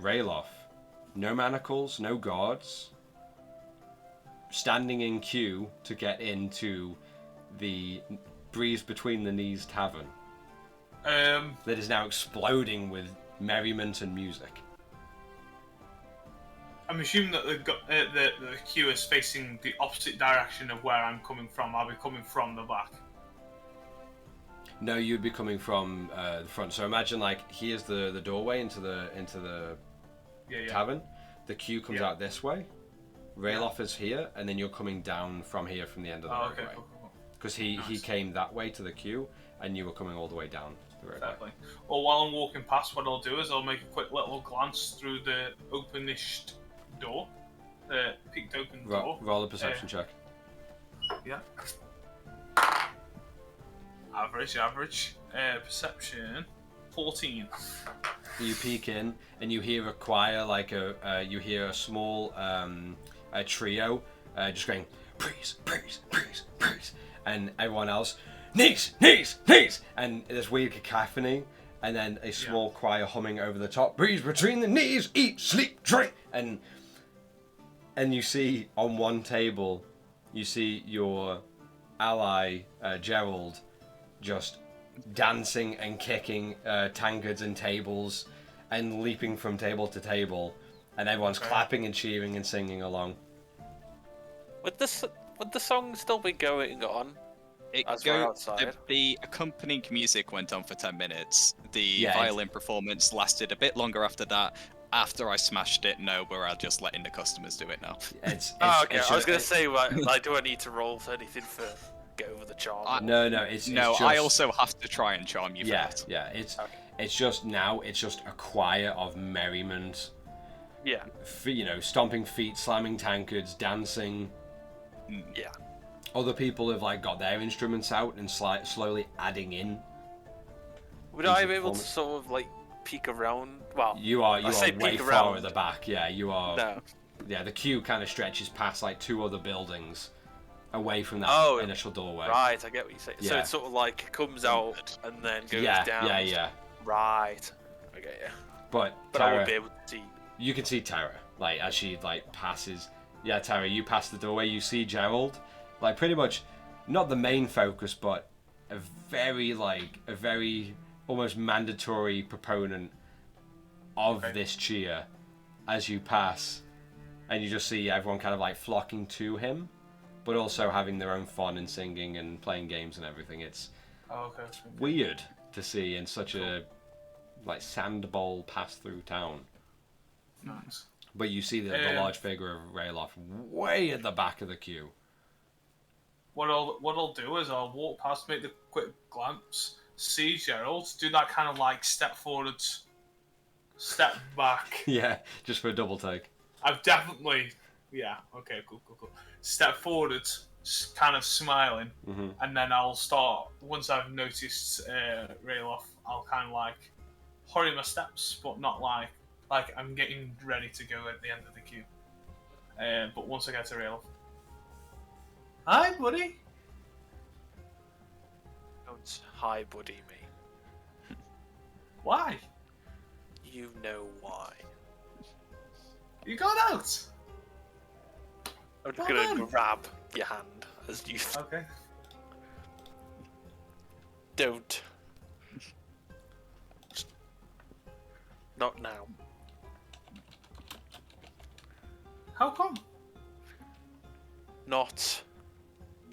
S1: Rayloff, no manacles, no guards, standing in queue to get into the Breeze Between the Knees tavern that is now exploding with merriment and music.
S2: I'm assuming that the queue is facing the opposite direction of where I'm coming from. I'll be coming from the back.
S1: No, you'd be coming from the front. So imagine like here's the doorway into the tavern. The queue comes out this way. Rayloff is here, and then you're coming down from here from the end of the roadway.
S2: Okay, cool.
S1: Because he came that way to the queue, and you were coming all the way down the roadway.
S2: Exactly. Well, while I'm walking past, what I'll do is I'll make a quick little glance through the openished door, the peeked open door.
S1: Roll a perception check.
S2: Yeah. Average. Perception, 14.
S1: You peek in, and you hear a choir, like you hear a small a trio, just going praise, praise, praise, praise, and everyone else knees, knees, knees, and there's weird cacophony, and then a small choir humming over the top, breeze between the knees, eat, sleep, drink, and you see on one table, you see your ally Gerald just dancing and kicking tankards and tables and leaping from table to table, and everyone's clapping and cheering and singing along.
S3: Would the song still be going on?
S4: The accompanying music went on for 10 minutes. The violin performance lasted a bit longer after that. After I smashed it, we're just letting the customers do it now.
S3: Okay. I was going to say, like, do I need to roll for anything for get over the charm?
S1: No, it's just...
S4: I also have to try and charm you for that.
S1: Yeah, it's just a choir of merriment.
S3: Yeah.
S1: Stomping feet, slamming tankards, dancing.
S3: Yeah.
S1: Other people have like got their instruments out and slowly adding in.
S3: Would I be able to sort of like peek around? Well,
S1: you are way far at the back. Yeah, you are.
S3: No.
S1: Yeah, the queue kind of stretches past like two other buildings away from that initial doorway.
S3: Right, I get what you're saying. Yeah. So it sort of like comes out and then goes down.
S1: Yeah.
S3: Right. Okay, yeah.
S1: But
S3: Tara, I won't be able to see.
S1: You can see Tara, like as she like passes. Yeah, Tara, you pass the doorway. You see Gerald, like pretty much not the main focus, but a very almost mandatory proponent of this cheer as you pass, and you just see everyone kind of like flocking to him, but also having their own fun and singing and playing games and everything. It's weird to see in such a like sand bowl pass through town.
S2: Nice.
S1: But you see the large figure of Rayloff way at the back of the queue.
S2: What I'll do is I'll walk past, make the quick glance, see Gerald, do that kind of like step forward, step back.
S1: Yeah, just for a double take.
S2: I've definitely, okay, cool. Step forward, kind of smiling, and then I'll start, once I've noticed Rayloff, I'll kind of like hurry my steps, but not like I'm getting ready to go at the end of the queue. But once I get to Rayloff, hi, buddy.
S3: Don't hi, buddy, me.
S2: Why?
S3: You know why.
S2: You got out.
S3: I'm just
S2: Well
S3: gonna
S2: done.
S3: grab your hand as you
S2: Okay.
S3: don't. Not now.
S2: How come?
S3: Not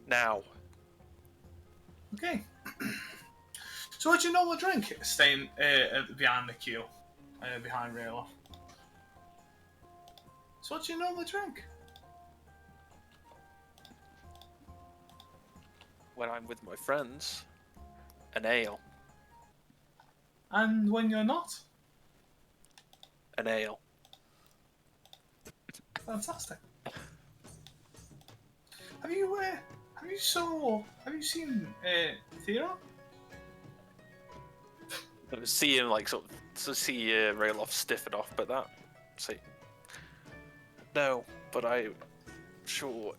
S3: now.
S2: Okay. So what do you normally drink? Staying behind the queue, behind Rayloff. So what do you normally drink?
S3: When I'm with my friends, an ale.
S2: And when you're not?
S3: An ale.
S2: Fantastic. Have you seen Theron?
S3: I was seeing like sort of see Rayloff stiffen off, but that see. No, but I'm sure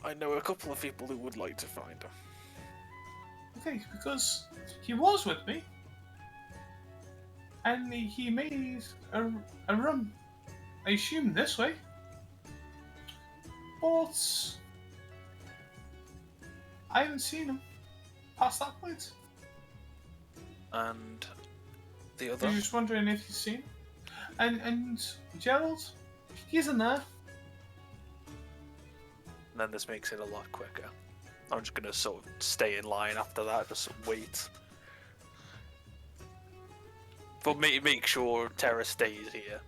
S3: I know a couple of people who would like to find him.
S2: Okay, because he was with me, and he made a run. I assume this way, but I haven't seen him past that point.
S3: And the
S2: I
S3: other,
S2: was just wondering if you've seen him. And Gerald, he's in there.
S3: and then this makes it a lot quicker. I'm just gonna sort of stay in line after that, just wait. But make sure Terra stays here.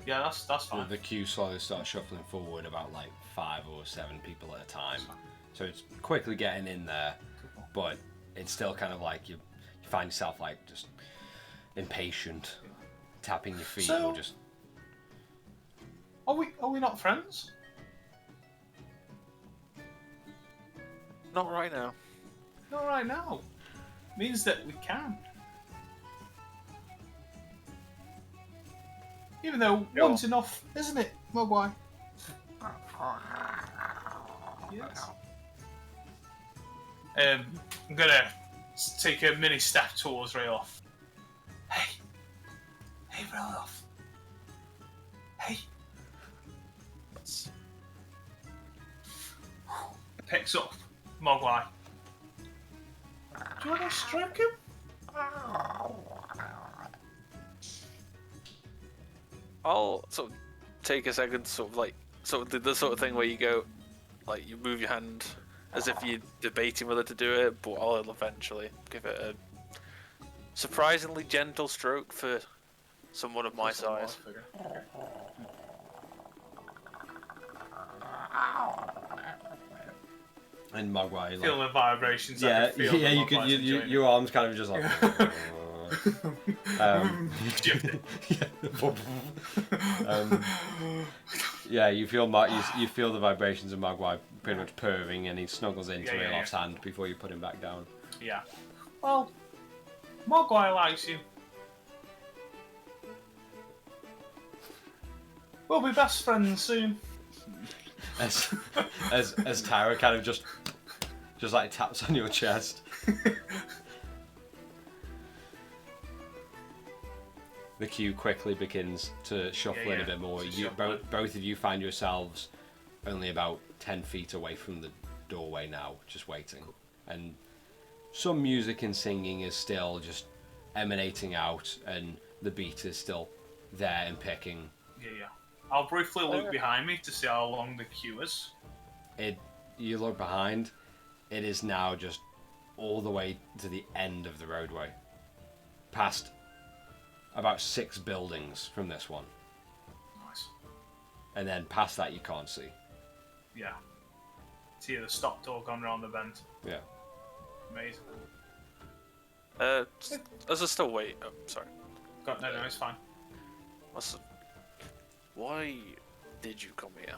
S2: Yeah, that's fine.
S1: The queue slowly starts shuffling forward, about like 5 or 7 people at a time. So it's quickly getting in there, but it's still kind of like you find yourself like just impatient, tapping your feet
S2: So-
S1: or just.
S2: Are we not friends?
S3: Not right now.
S2: Not right now. Means that we can. Even though
S3: Sure.
S2: one's enough, isn't it, Mogwai? Yes. I'm gonna take a mini step towards Rayloff. Hey, Rayloff. Hey. Picks up Mogwai. Do you want to stroke him?
S3: I'll sort of take a second, sort of the sort of thing where you go, like you move your hand as if you're debating whether to do it, but I'll eventually give it a surprisingly gentle stroke for someone of my size.
S1: And Mogwai, like,
S2: Feel the vibrations. I
S1: yeah,
S2: can feel
S1: yeah,
S2: that
S1: you could,
S2: Mogwai's enjoying it.
S1: your arms kind of just like.
S2: Shifted.
S1: Yeah, you feel you feel the vibrations of Mogwai pretty much purring, and he snuggles into
S2: Yeah, yeah,
S1: Rayloff's hand before you put him back down.
S2: Yeah. Well, Mogwai likes you. We'll be best friends soon.
S1: As Tara kind of just like taps on your chest. The queue quickly begins to shuffle in a bit more.
S2: Just
S1: You
S2: shuffle
S1: both of you find yourselves only about 10 feet away from the doorway now, just waiting. And some music and singing is still just emanating out, and the beat is still there and picking.
S2: Yeah. I'll briefly look behind me to see how long the queue is.
S1: You look behind, it is now just all the way to the end of the roadway, past about 6 buildings from this one,
S2: Nice.
S1: and then past that you can't see.
S2: Yeah. See the stop door gone round the bend.
S1: Yeah.
S2: Amazing.
S3: As I still wait, oh, sorry.
S2: No, it's fine.
S3: Why did you come here?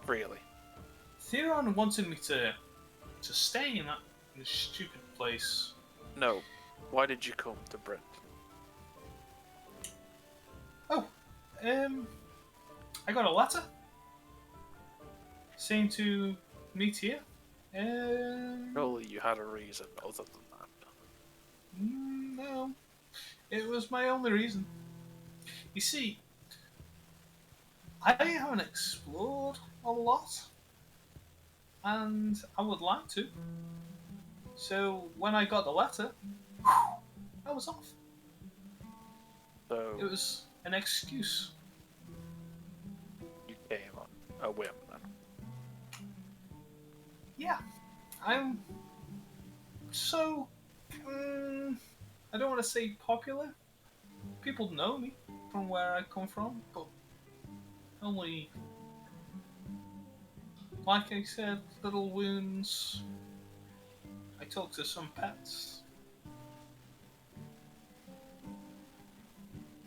S3: Really?
S2: Theron wanted me to stay in this stupid place.
S3: No. Why did you come to Brent?
S2: Oh, I got a letter saying to meet here.
S3: Surely you had a reason other than that.
S2: No, it was my only reason. You see, I haven't explored a lot, and I would like to. So when I got the letter, I was off.
S3: So
S2: It was an excuse.
S3: you came on a whim then.
S2: Yeah, I'm so. I don't want to say popular. People know me from where I come from, but only, like I said, little wounds. I talk to some pets.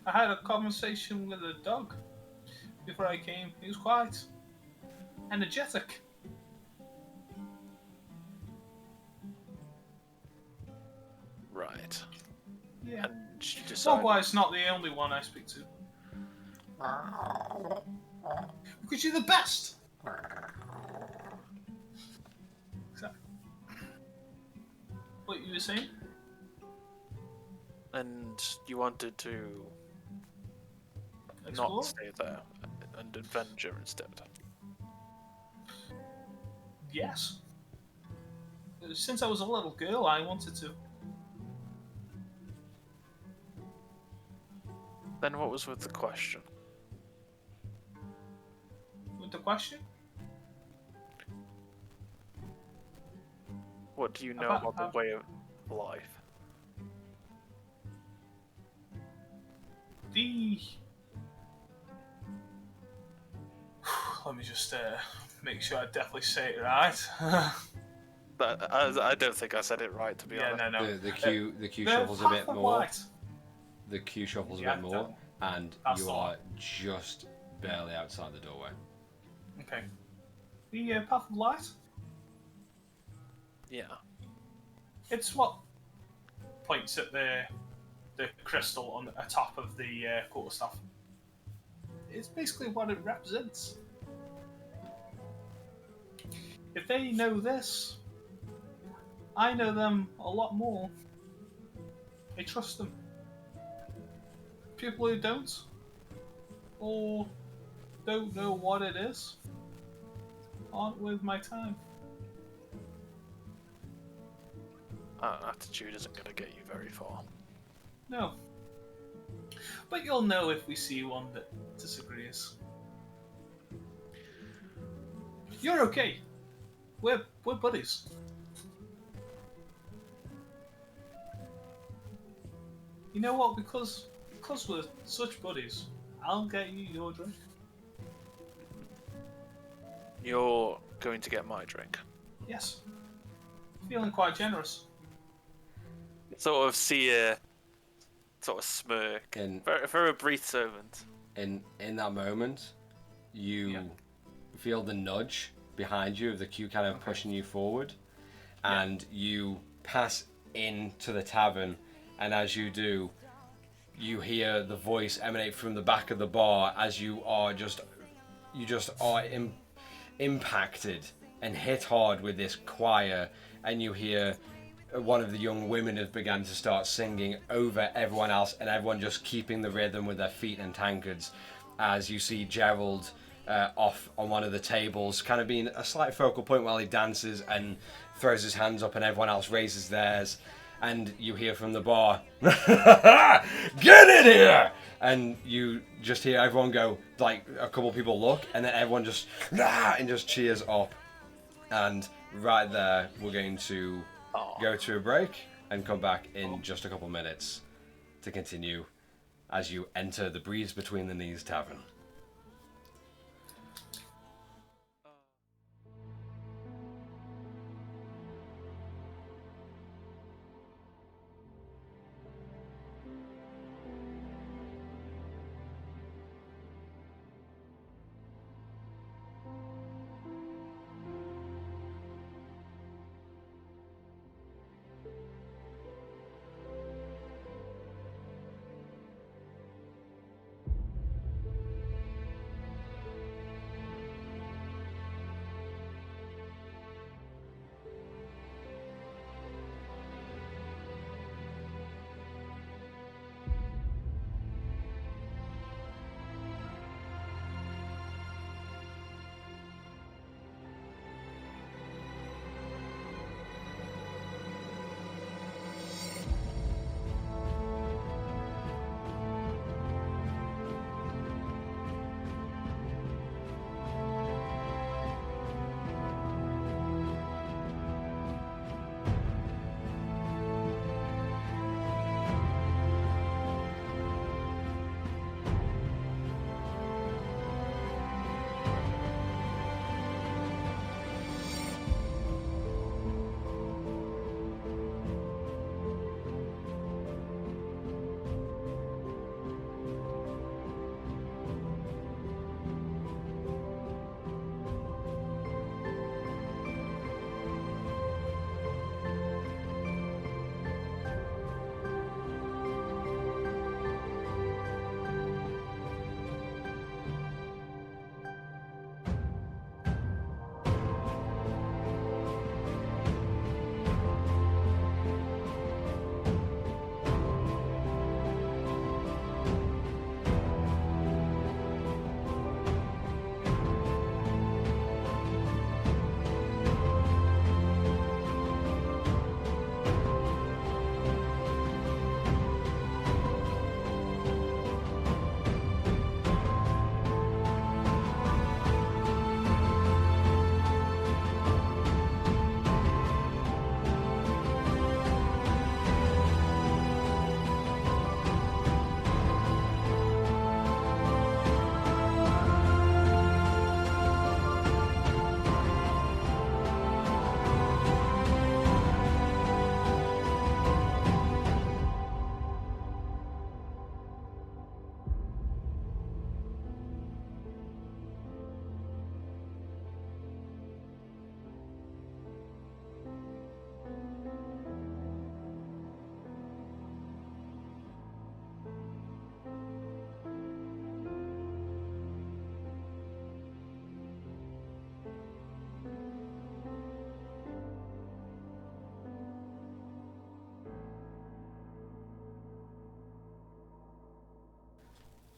S2: I had a conversation with a dog before I came. He was quite energetic.
S3: Right.
S2: Yeah.
S3: And you decided.
S2: Dogwise not the only one I speak to. Because you're the best! Exactly. What you were saying?
S3: And you wanted to
S2: Explore?
S3: not stay there and adventure instead.
S2: Yes. Since I was a little girl, I wanted to.
S3: Then what was with the question?
S2: With the question?
S3: What do you know
S2: About-
S3: about the way of life?
S2: The. Let me just make sure I definitely say it right.
S3: But I don't think I said it right, to be
S2: yeah,
S3: honest.
S2: no.
S1: The queue
S2: The
S1: shuffles a
S2: path
S1: bit
S2: of
S1: more.
S2: light.
S1: The queue shuffles
S2: Yeah,
S1: a bit more, and
S2: that's
S1: you
S2: the
S1: are
S2: one.
S1: just barely outside the doorway.
S2: Okay. The path of light.
S3: Yeah.
S2: It's what points at the crystal on the top of the quarterstaff. It's basically what it represents. If they know this, I know them a lot more. I trust them. People who don't, or don't know what it is, aren't worth my time.
S3: Attitude isn't going to get you very far.
S2: No. But you'll know if we see one that disagrees. You're okay. We're buddies. You know what? Because we're such buddies, I'll get you your drink.
S3: You're going to get my drink.
S2: Yes. Feeling quite generous.
S3: Sort of see a sort of smirk
S1: In
S3: for a brief moment.
S1: in that moment, you feel the nudge behind you of the queue kind of pushing you forward, and you pass into the tavern, and as you do, you hear the voice emanate from the back of the bar as you just are impacted and hit hard with this choir, and you hear one of the young women has begun to start singing over everyone else, and everyone just keeping the rhythm with their feet and tankards, as you see Gerald off on one of the tables, kind of being a slight focal point while he dances and throws his hands up, and everyone else raises theirs, and you hear from the bar, "Get in here!" And you just hear everyone go, like a couple people look, and then everyone just and just cheers up. And right there, we're going to go to a break and come back in just a couple minutes to continue as you enter the Breeze Between the Knees Tavern.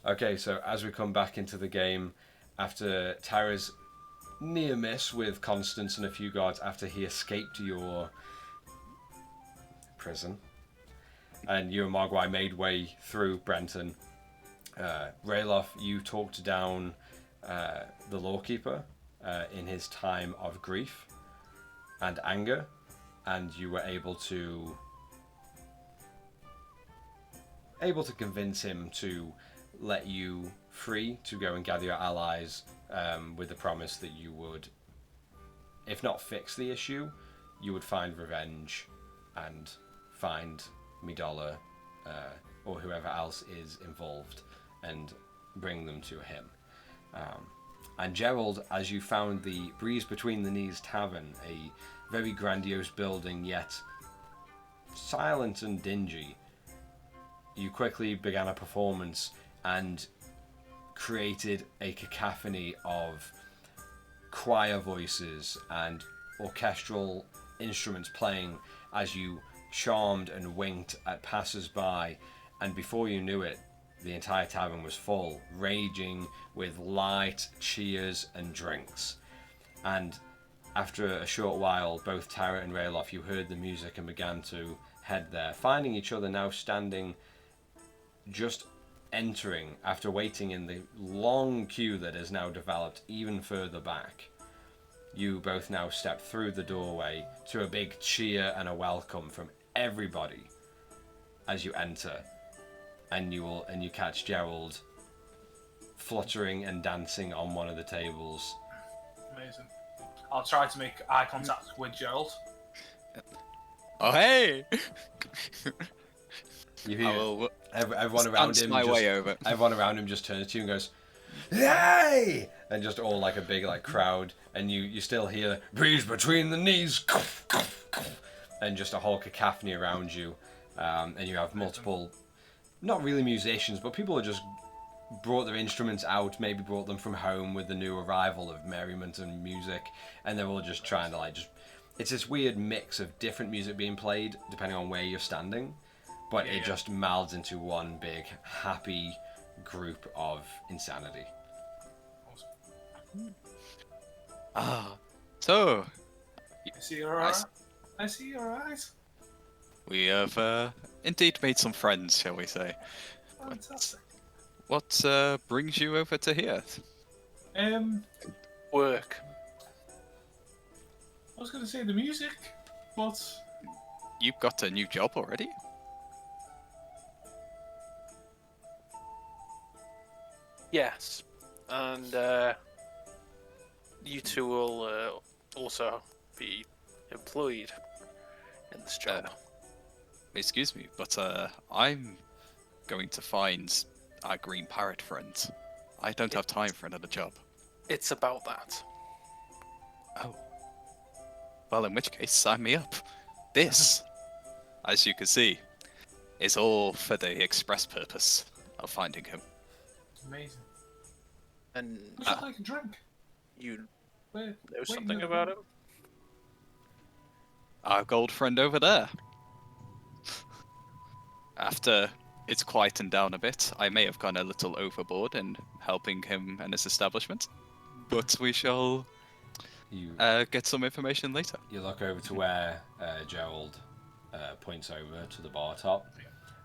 S1: Okay, so as we come back into the game, after Tara's near miss with Constance and a few guards after he escaped your prison, and you and Mogwai made way through Brenton, Rayloff, you talked down the lawkeeper in his time of grief and anger, and you were able to convince him to let you free to go and gather your allies, with the promise that you would, if not fix the issue, you would find revenge and find Midala or whoever else is involved and bring them to him. And Gerald, as you found the Breeze Between the Knees Tavern, a very grandiose building yet silent and dingy, you quickly began a performance and created a cacophony of choir voices and orchestral instruments playing as you charmed and winked at passers-by, and before you knew it, the entire tavern was full, raging with light cheers and drinks. And after a short while, both Tara and Rayloff, you heard the music and began to head there, finding each other now standing, just entering after waiting in the long queue that has now developed even further back. You both now step through the doorway to a big cheer and a welcome from everybody as you enter, and you catch Gerald fluttering and dancing on one of the tables.
S2: Amazing. I'll try to make eye contact with Gerald.
S4: Oh hey!
S1: You
S4: I
S1: hear
S4: will
S1: everyone around him.
S4: over.
S1: Everyone around him just turns to you and goes, "Yay!" And just all like a big like crowd, and you still hear "Breeze Between the Knees," and just a whole cacophony around you, and you have multiple, not really musicians, but people who just brought their instruments out, maybe brought them from home with the new arrival of merriment and music, and they're all just trying to like just. It's this weird mix of different music being played depending on where you're standing, but it just melds into one big happy group of insanity.
S4: Ah, so
S2: I see you're alright. I see you're alright.
S4: we have indeed made some friends, shall we say?
S2: Fantastic.
S4: What brings you over to here?
S3: Work.
S2: I was going to say the music, but
S4: You've got a new job already?
S3: Yes. And you two will also be employed in this job.
S4: Excuse me, but I'm going to find our green parrot friend. I don't have time for another job.
S3: It's about that.
S4: Oh. Well, in which case, sign me up. This, as you can see, is all for the express purpose of finding him.
S2: amazing.
S3: And
S2: Would you like a drink?
S3: you
S2: We're
S3: know
S2: waiting
S3: something
S2: at the
S3: about
S2: bar.
S3: him?
S4: Our gold friend over there. After it's quietened down a bit, I may have gone a little overboard in helping him and his establishment, but we shall
S1: You
S4: get some information later.
S1: you look over to where Gerald points over to the bar top,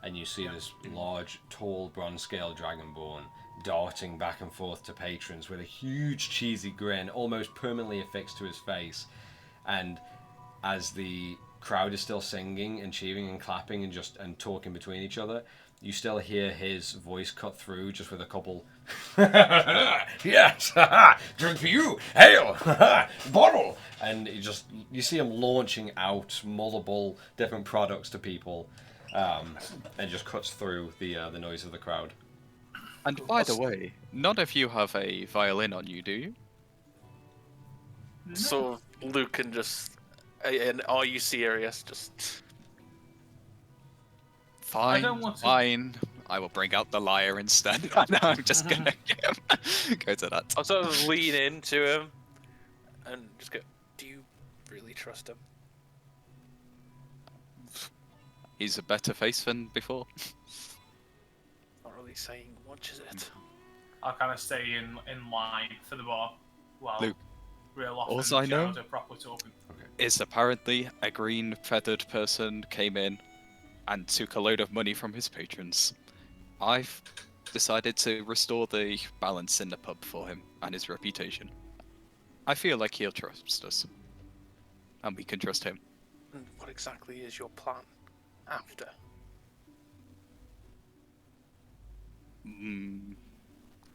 S1: and you see this large, tall, bronze-scale dragonborn darting back and forth to patrons with a huge, cheesy grin, almost permanently affixed to his face. And as the crowd is still singing and cheering and clapping and talking between each other, you still hear his voice cut through just with a couple yes, drink for you, hail, bottle, and you see him launching out multiple different products to people, and just cuts through the noise of the crowd.
S4: And by the way, none of you have a violin on you, do you?
S2: No.
S3: So Luke can just. And are you serious? Just.
S4: Fine,
S2: don't want to.
S4: fine. I will bring out the lyre instead. No, I'm just gonna go to that.
S3: I'll sort of lean into him and just go, do you really trust him?
S4: He's a better face than before.
S3: Not really he's saying. What is it?
S2: I'll kind of stay in line for the bar while
S4: Luke,
S2: real often
S4: alls I know-
S2: Gerald are properly talking.
S4: Is apparently a green feathered person came in and took a load of money from his patrons. I've decided to restore the balance in the pub for him and his reputation. I feel like he'll trust us. And we can trust him.
S3: And what exactly is your plan after?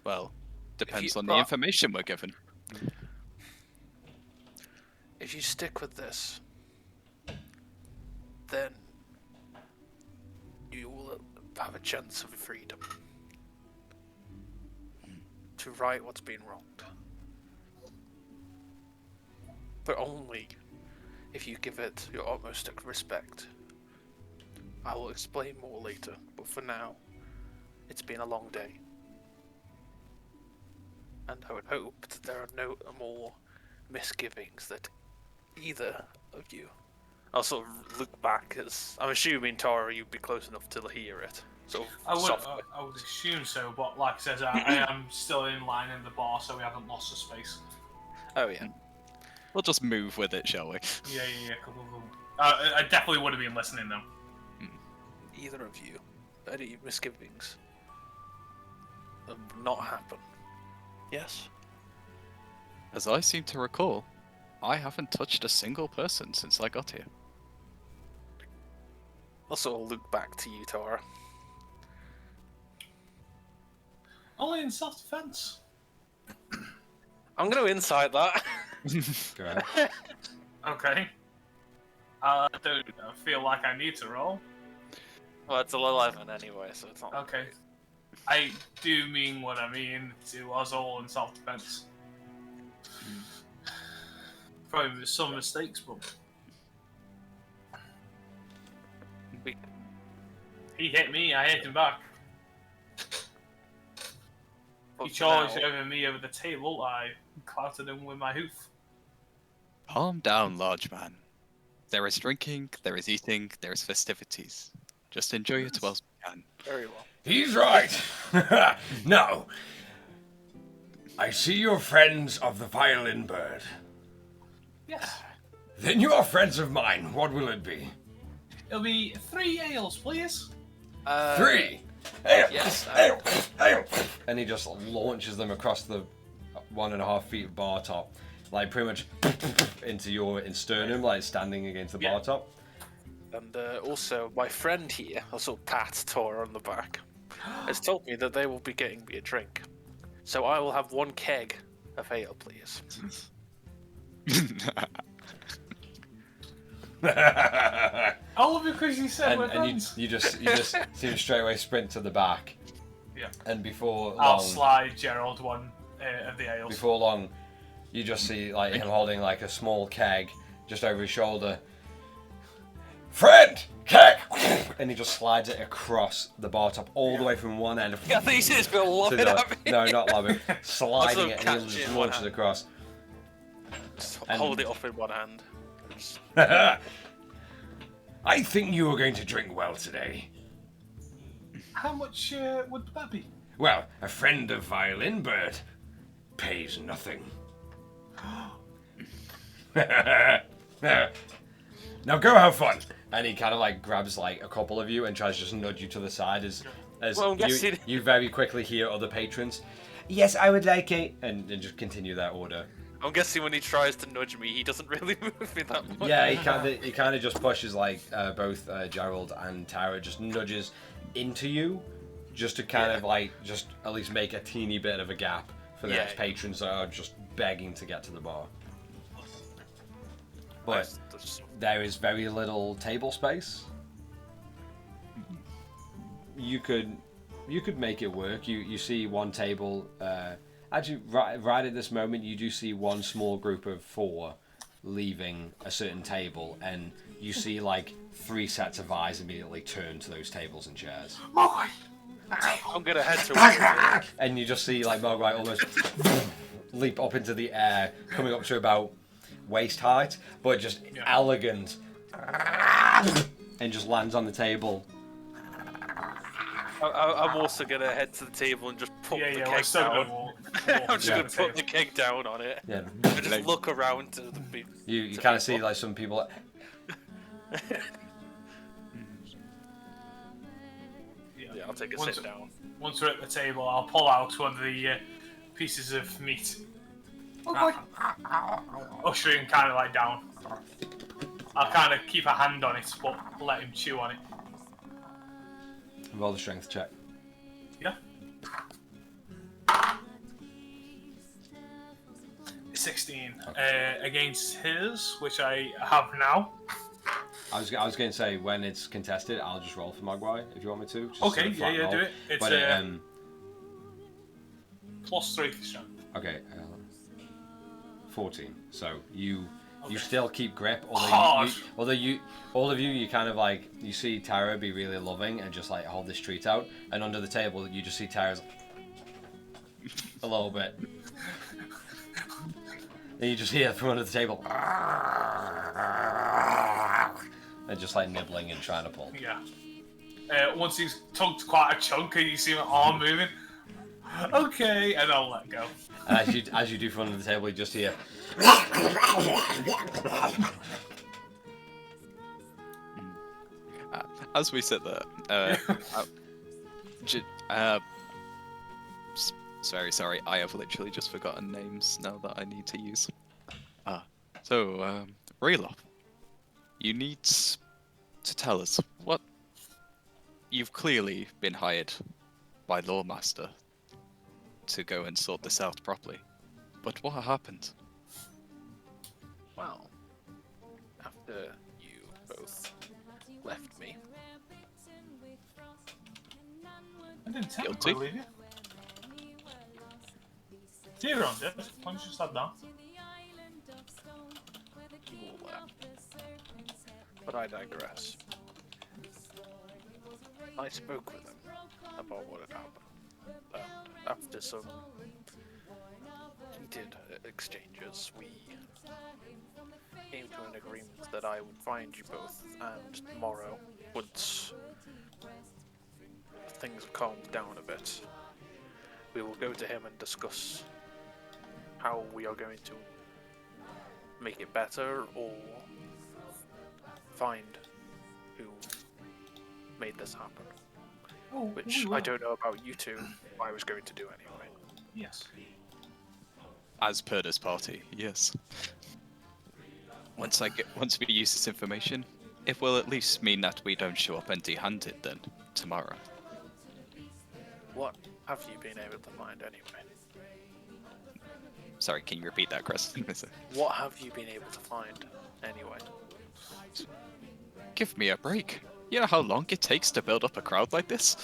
S4: Well, depends
S3: you-
S4: on the
S3: but-
S4: information we're given.
S3: If you stick with this, then you will have a chance of freedom to right what's been wronged. But only if you give it your utmost respect. I will explain more later, but for now, it's been a long day. And I would hope that there are no more misgivings that either of you. I'll sort of look back, as I'm assuming, Tara, you'd be close enough to hear it. Sort of
S2: I
S3: softly.
S2: would assume so, but like I said, I am still in line in the bar, so we haven't lost the space.
S3: Oh yeah.
S4: We'll just move with it, shall we?
S2: Yeah, cool. I definitely would have been listening though.
S3: Either of you, any misgivings of not happen? Yes.
S4: As I seem to recall, I haven't touched a single person since I got here.
S3: I'll sort of look back to you, Tara.
S2: Only in self-defense.
S3: I'm going to insight that.
S1: Go ahead.
S2: Okay. I don't feel like I need to roll.
S3: Well, it's a 11 anyway, so it's not.
S2: Okay. I do mean what I mean to us all in self-defense. Probably with some mistakes, but
S3: We-
S2: he hit me, I hit him back.
S3: but
S2: He
S3: for
S2: charged
S3: now-
S2: over me over the table, I clouted him with my hoof.
S4: Calm down, large man. There is drinking, there is eating, there is festivities. Just enjoy it whilst you can.
S3: Very well.
S1: He's right. Now, I see you're friends of the violin bird.
S2: Yes.
S1: Then you are friends of mine. What will it be?
S2: It'll be 3 ales, please.
S1: 3.
S3: Yes.
S1: And he just launches them across the 1.5 feet bar top, like pretty much into your sternum, like standing against the bar top.
S3: And also, my friend here, I sort of pat Tora on the back, has told me that they will be getting me a drink. So I will have 1 keg of ale, please.
S2: All of it because you said we're
S1: and
S2: friends.
S1: you just see him straight away sprint to the back.
S2: Yeah.
S1: And before
S2: I'll
S1: long,
S2: slide Gerald one of the ales.
S1: before long, you just see like him holding like a small keg just over his shoulder. Friend, keg, and he just slides it across the bar top all the way from one end.
S3: Yeah, I think he's just been
S1: to
S3: lobbing
S1: the-
S3: at me.
S1: No, not lobbing, sliding
S3: Also
S1: it, and
S3: catch
S1: he
S3: it
S1: just
S3: in one
S1: launches
S3: hand.
S1: across.
S3: Just
S1: And-
S3: hold it up in one hand. Just-
S1: I think you are going to drink well today.
S2: How much would that be?
S1: Well, a friend of Violin Bird pays nothing. Now go have fun. And he kind of like grabs like a couple of you and tries to just nudge you to the side as
S3: Well, I'm
S1: you,
S3: guessing-
S1: you very quickly hear other patrons. Yes, I would like it, and just continue that order.
S3: I'm guessing when he tries to nudge me, he doesn't really move me that much.
S1: Yeah, he kind of just pushes like both Gerald and Tara, just nudges into you, just to kind of like just at least make a teeny bit of a gap for the next patrons that are just begging to get to the bar. But there is very little table space. You could make it work. You see one table. Actually, right at this moment, you do see one small group of 4 leaving a certain table, and you see like 3 sets of eyes immediately turn to those tables and chairs.
S3: I'm gonna head to
S1: And you just see like Mogwai almost leap up into the air, coming up to about waist height, but just elegant, and just lands on the table.
S3: I'm also gonna head to the table and just put the
S2: we're
S3: keg
S2: still
S3: down.
S2: gonna walk
S3: I'm just
S1: Yeah.
S3: gonna put the keg down on it.
S1: Yeah.
S3: And just look around to the people.
S1: You kind of see like some people.
S3: Yeah, I'll take a sit down.
S2: Once we're at the table, I'll pull out one of the pieces of meat. Ushering kind of like down. I'll kind of keep a hand on it, but let him chew on it.
S1: Roll the strength check.
S2: Yeah. 16 against his, which I have now.
S1: I was going to say when it's contested, I'll just roll for Mogwai if you want me to. Just
S2: Okay,
S1: sort of flat
S2: yeah,
S1: roll.
S2: do it. It's
S1: But
S2: +3 to strength.
S1: okay, 14. So you still keep grip, although you all of you kind of like you see Tara be really loving and just like hold this treat out, and under the table you just see Tara's a little bit. And you just hear from under the table, and just like nibbling and trying to pull.
S2: Yeah. Once he's tugged quite a chunk and you see my arm moving, okay, and I'll let go.
S1: And as you do from under the table, you just hear.
S4: As we sit there, very sorry, I have literally just forgotten names now that I need to use. So, Rayloff, you need to tell us what... You've clearly been hired by Lawmaster to go and sort this out properly. But what happened?
S3: Well, after you both left me,
S2: I didn't
S4: Guilty.
S2: technically leave you. You're on it. Why don't you stop down?
S3: you all left. But I digress. I spoke with them about what had happened. And after some heated exchanges, we came to an agreement that I would find you both, and tomorrow, once things have calmed down a bit, we will go to him and discuss how we are going to make it better, or find who made this happen.
S2: Oh,
S3: Which I don't know about you two, I was going to do anyway.
S2: Yes.
S4: As per this party, yes. Once we use this information, it will at least mean that we don't show up empty-handed then tomorrow.
S3: What have you been able to find anyway?
S4: Sorry, can you repeat that, Chris?
S3: What have you been able to find anyway?
S4: Give me a break. You know how long it takes to build up a crowd like this?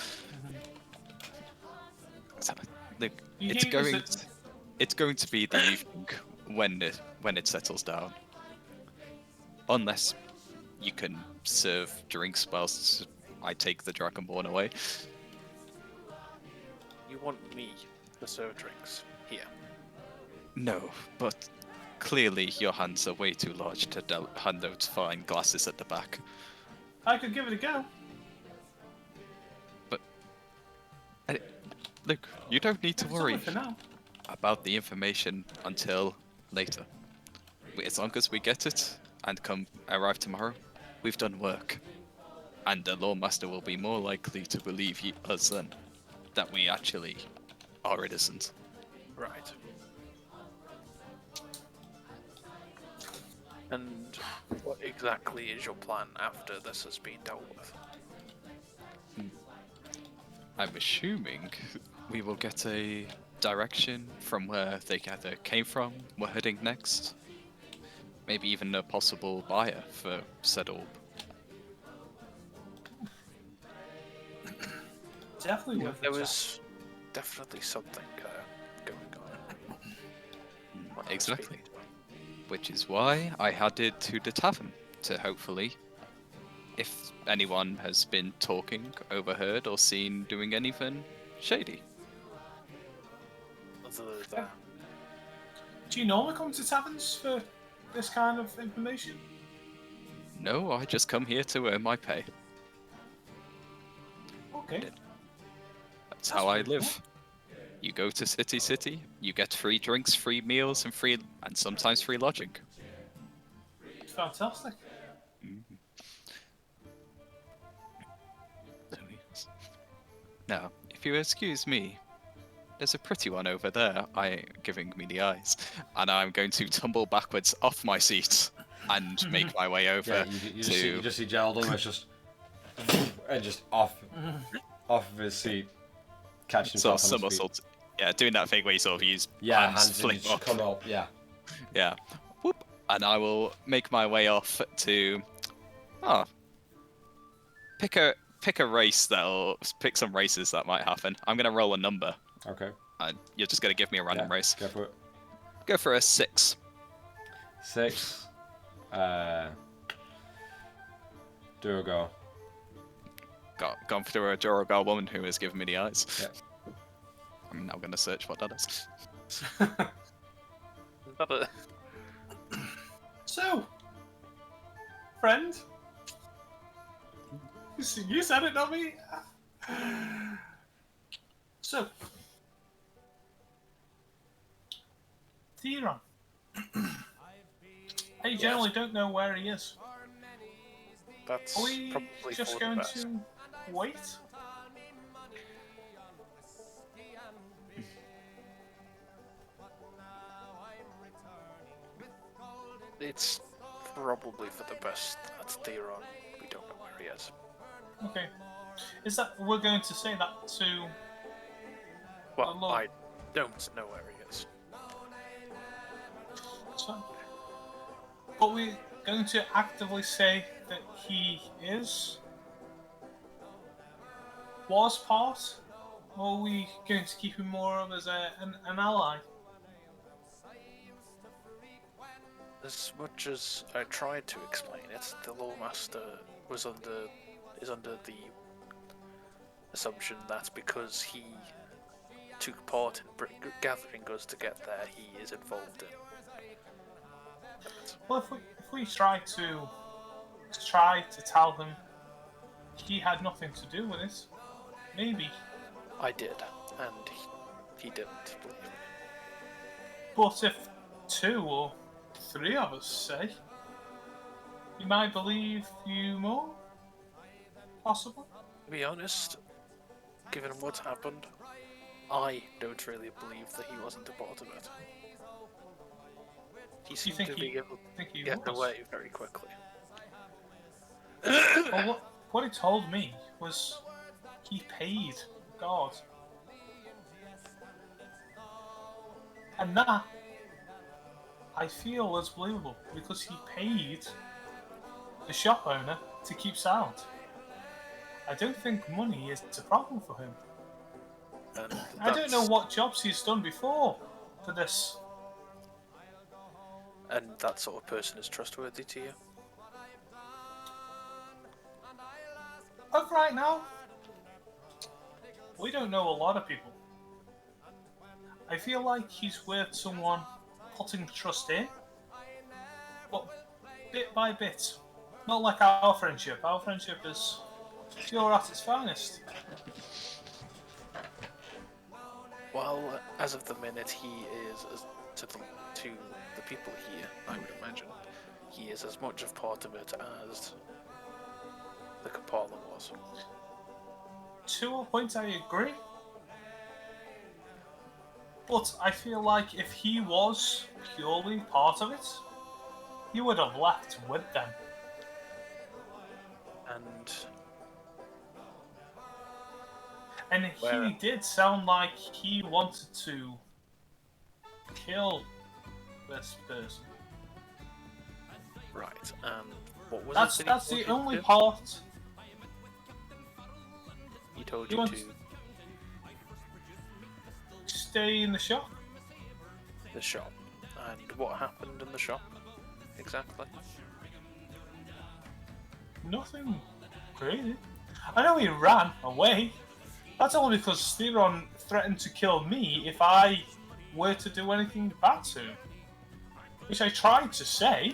S4: Look, it's going to be the evening when it settles down. Unless you can serve drinks whilst I take the Dragonborn away.
S3: You want me to serve drinks here?
S4: No, but clearly your hands are way too large to hand out fine glasses at the back.
S2: I could give it a go.
S4: But look, you don't need to
S2: It's
S4: worry
S2: only for now.
S4: about the information until later. As long as we get it and arrive tomorrow, we've done work. And the Lawmaster will be more likely to believe us then that we actually are innocent.
S3: Right. And what exactly is your plan after this has been dealt with?
S4: I'm assuming we will get a direction from where they either came from, we're heading next. Maybe even a possible buyer for said orb.
S2: Definitely worth
S3: There
S2: a
S3: was definitely something going on. When I was
S4: Exactly.
S3: speaking to him.
S4: Which is why I headed to the tavern to hopefully, if anyone has been talking, overheard, or seen doing anything shady.
S3: Other than
S2: Do you normally come to taverns for this kind of information?
S4: No, I just come here to earn my pay.
S2: Okay.
S4: That's how I live. You go to city, you get free drinks, free meals, and sometimes free lodging.
S2: Fantastic.
S4: So, yes. Now, if you excuse me, there's a pretty one over there, giving me the eyes, and I'm going to tumble backwards off my seat and make my way over
S1: Yeah, you just see Gerald almost just and just off of his seat, catch himself
S4: sort of
S1: on his feet.
S4: somersault. Yeah, doing that thing where you sort of use
S1: Hands and
S4: flip
S1: you just
S4: up.
S1: come up. Yeah.
S4: Yeah. Whoop. And I will make my way off to pick a race pick some races that might happen. I'm gonna roll a number.
S1: Okay.
S4: And you're just gonna give me a random race.
S1: Go for it.
S4: Go for a 6.
S1: 6. Durgo.
S4: Gone through a Duragar woman who has given me the eyes.
S1: Yeah.
S4: I'm now gonna search what that is.
S2: So, friend, you said it, not me. So, Theron, I generally don't know where he is.
S3: That's
S2: Are we
S3: probably
S2: just
S3: for the
S2: going
S3: best.
S2: to wait?
S3: It's probably for the best. That's Theron. We don't know where he is.
S2: Okay. Is that we're going to say that to?
S3: Well,
S2: Lord.
S3: I don't know where he is.
S2: So, but we're going to actively say that he was part, or are we going to keep him more of as an ally?
S3: As much as I tried to explain it, the Lawmaster is under the assumption that because he took part in gathering us to get there, he is involved in.
S2: Well, if we try to tell him he had nothing to do with it, maybe.
S3: I did, and he didn't believe me.
S2: But if 2 or 3 of us say, he might believe you more. Possibly.
S3: To be honest, given what's happened, I don't really believe that he wasn't a part of it. He seemed to be able to get away very quickly.
S2: Well, what he told me was he paid God. And that, I feel, is believable because he paid the shop owner to keep sound. I don't think money is a problem for him. I don't know what jobs he's done before for this.
S3: And that sort of person is trustworthy to you?
S2: But right now, we don't know a lot of people. I feel like he's worth someone putting trust in, but bit by bit. Not like our friendship. Our friendship is pure at its finest.
S3: Well, as of the minute, he is, to the people here, I would imagine, he is as much of part of it as the Kapala was.
S2: To a point, I agree. But I feel like if he was purely part of it, he would have left with them. And he did sound like he wanted to kill this person.
S3: Right, and what was
S2: that's the only part.
S3: He told you to
S2: stay in the shop.
S3: The shop. And what happened in the shop exactly?
S2: Nothing crazy. I know he ran away. That's only because Theron threatened to kill me if I were to do anything bad to him. Which I tried to say.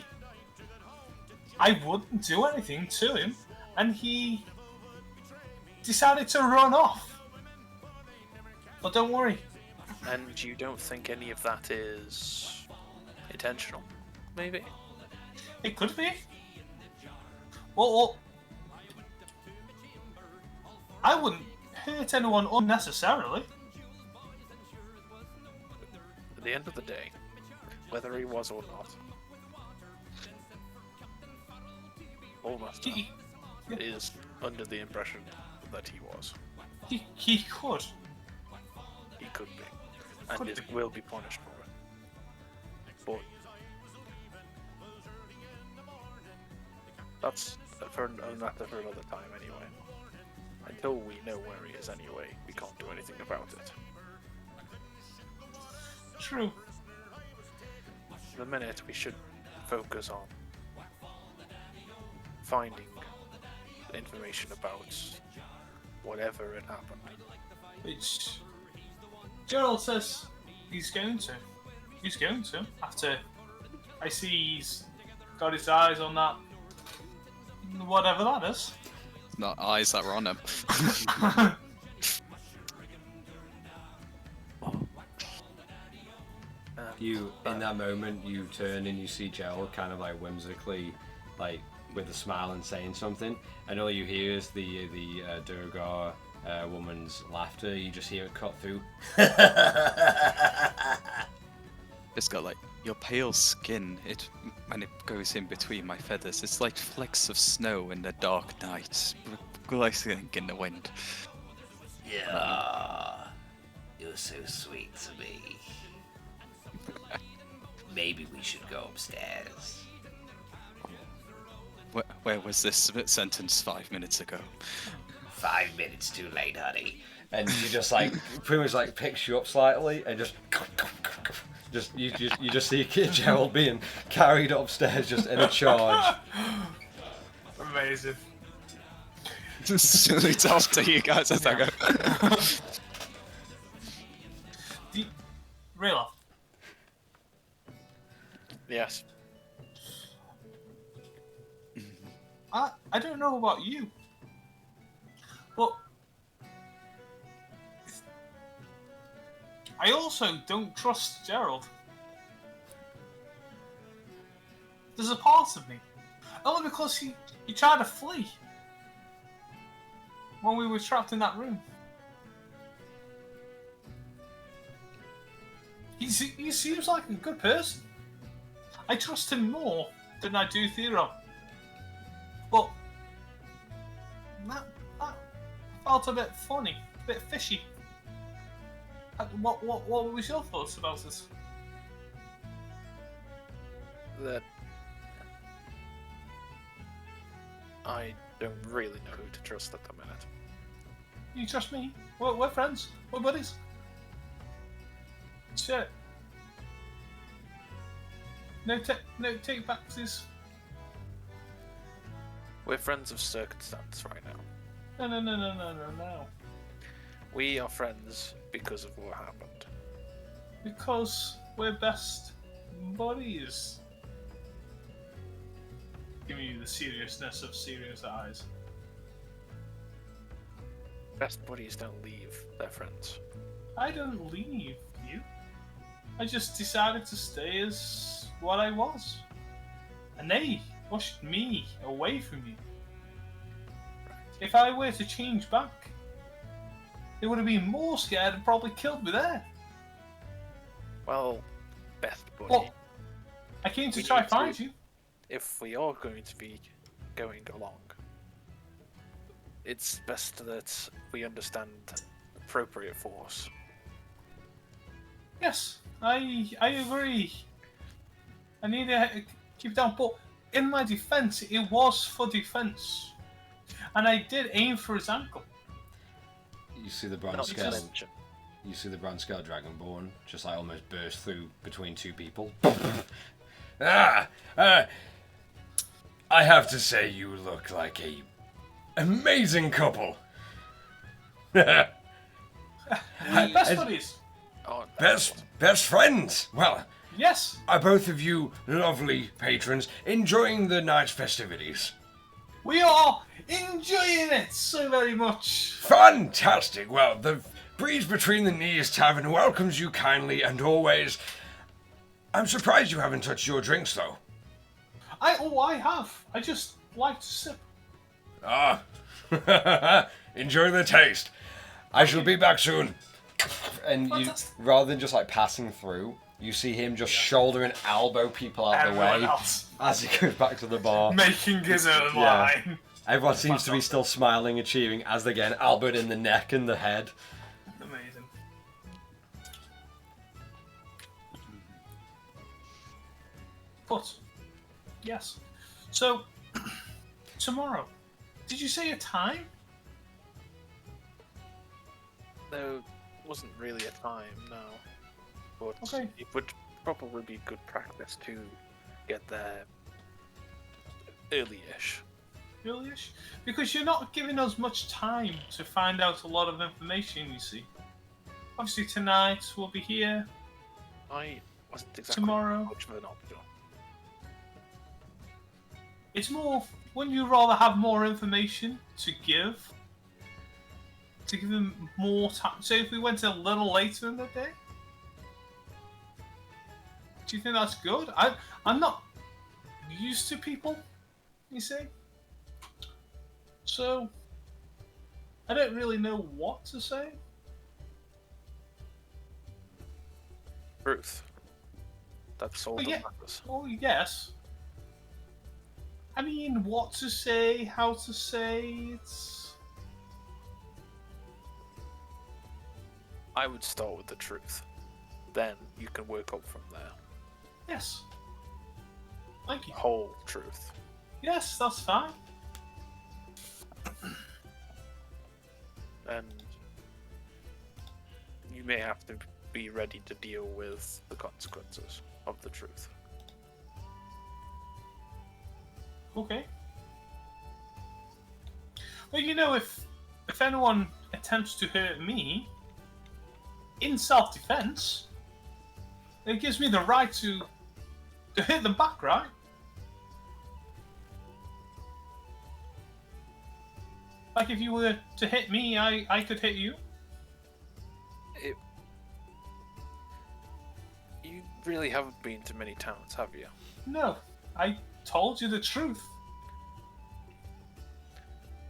S2: I wouldn't do anything to him, and he decided to run off. But don't worry.
S3: And you don't think any of that is intentional? Maybe?
S2: It could be. Well, I wouldn't hurt anyone unnecessarily.
S3: At the end of the day, whether he was or not, Allmaster
S2: He
S3: is under the impression that he was.
S2: he could.
S3: He could be. And
S2: Could
S3: it
S2: be.
S3: will be punished for it. But that's for another time anyway. Until we know where he is anyway, we can't do anything about it.
S2: True.
S3: For the minute, we should focus on finding information about whatever had happened.
S2: Which Gerald says he's going to. He's going to. After I see he's got his eyes on that, whatever that is.
S4: Not eyes that were on him.
S1: In that moment, you turn and you see Gerald kind of like whimsically, like with a smile and saying something, and all you hear is the Durgar woman's laughter. You just hear it cut through.
S4: Just got like your pale skin. When it goes in between my feathers, it's like flecks of snow in the dark night, glistening in the wind.
S5: Yeah, you're so sweet to me. Maybe we should go upstairs.
S4: Where was this sentence 5 minutes ago?
S5: 5 minutes too late, honey.
S1: And you just like pretty much like picks you up slightly and just you just see Gerald being carried upstairs just in a charge.
S2: Amazing.
S4: It's after you guys as I go.
S2: Real.
S3: Yes.
S2: I don't know about you, but I also don't trust Gerald. There's a part of me, only because he tried to flee when we were trapped in that room. He seems like a good person. I trust him more than I do Theron. But that felt a bit funny, a bit fishy. What was your thoughts about this?
S3: That I don't really know who to trust at the minute.
S2: You trust me? We're friends. We're buddies. Shit. No take backsies.
S3: We're friends of circumstance right now.
S2: No.
S3: We are friends because of what happened.
S2: Because we're best buddies. Giving you the seriousness of serious eyes.
S3: Best buddies don't leave their friends.
S2: I don't leave you. I just decided to stay as what I was. And they pushed me away from you. If I were to change back, they would have been more scared and probably killed me there.
S3: Well, best buddy.
S2: Well, I came to
S3: We
S2: try
S3: need
S2: and find
S3: to-
S2: you.
S3: If we are going to be going along, it's best that we understand appropriate force.
S2: Yes, I agree. I need to keep it down, but in my defense, it was for defense. And I did aim for his ankle.
S1: You see the bronze
S3: Not
S1: scale.
S3: to mention.
S1: You see the bronze scale dragonborn just like almost burst through between two people. I have to say, you look like a amazing couple.
S2: Best buddies.
S3: Oh,
S1: Best friends. Well,
S2: Yes.
S1: are both of you lovely patrons enjoying the night's festivities?
S2: We are enjoying it so very much.
S1: Fantastic. Well, the Breeze Between the Knees Tavern welcomes you kindly and always. I'm surprised you haven't touched your drinks, though.
S2: I have. I just like to sip.
S1: Ah. Enjoy the taste. I shall be back soon. And you,
S2: Fantastic.
S1: rather than just like passing through, you see him just shoulder and elbow people out of the
S2: Everyone
S1: way
S2: else
S1: as he goes back to the bar.
S2: making his own
S1: Yeah.
S2: line.
S1: Everyone seems to be still smiling and cheering as they get elbowed in the neck and the head.
S2: Amazing. But, yes. So, tomorrow. Did you say a time?
S3: There wasn't really a time, no. But
S2: Okay.
S3: it would probably be good practice to get there early-ish.
S2: Early-ish? Because you're not giving us much time to find out a lot of information, you see. Obviously tonight we'll be here.
S3: I wasn't exactly
S2: Tomorrow.
S3: much of an option.
S2: It's more, wouldn't you rather have more information to give? To give them more time. So if we went a little later in the day? Do you think that's good? I'm not used to people, you see? So, I don't really know what to say.
S3: Truth. That's all
S2: But
S3: that
S2: yeah.
S3: matters.
S2: Oh, yes. I mean, what to say, how to say, it's...
S3: I would start with the truth. Then you can work up from there.
S2: Yes. Thank you.
S3: Whole truth.
S2: Yes, that's fine.
S3: And you may have to be ready to deal with the consequences of the truth.
S2: Okay. Well, you know, if anyone attempts to hurt me in self-defense, it gives me the right to hit them back, right? Like if you were to hit me, I could hit you.
S3: You really haven't been to many towns, have you?
S2: No, I told you the truth.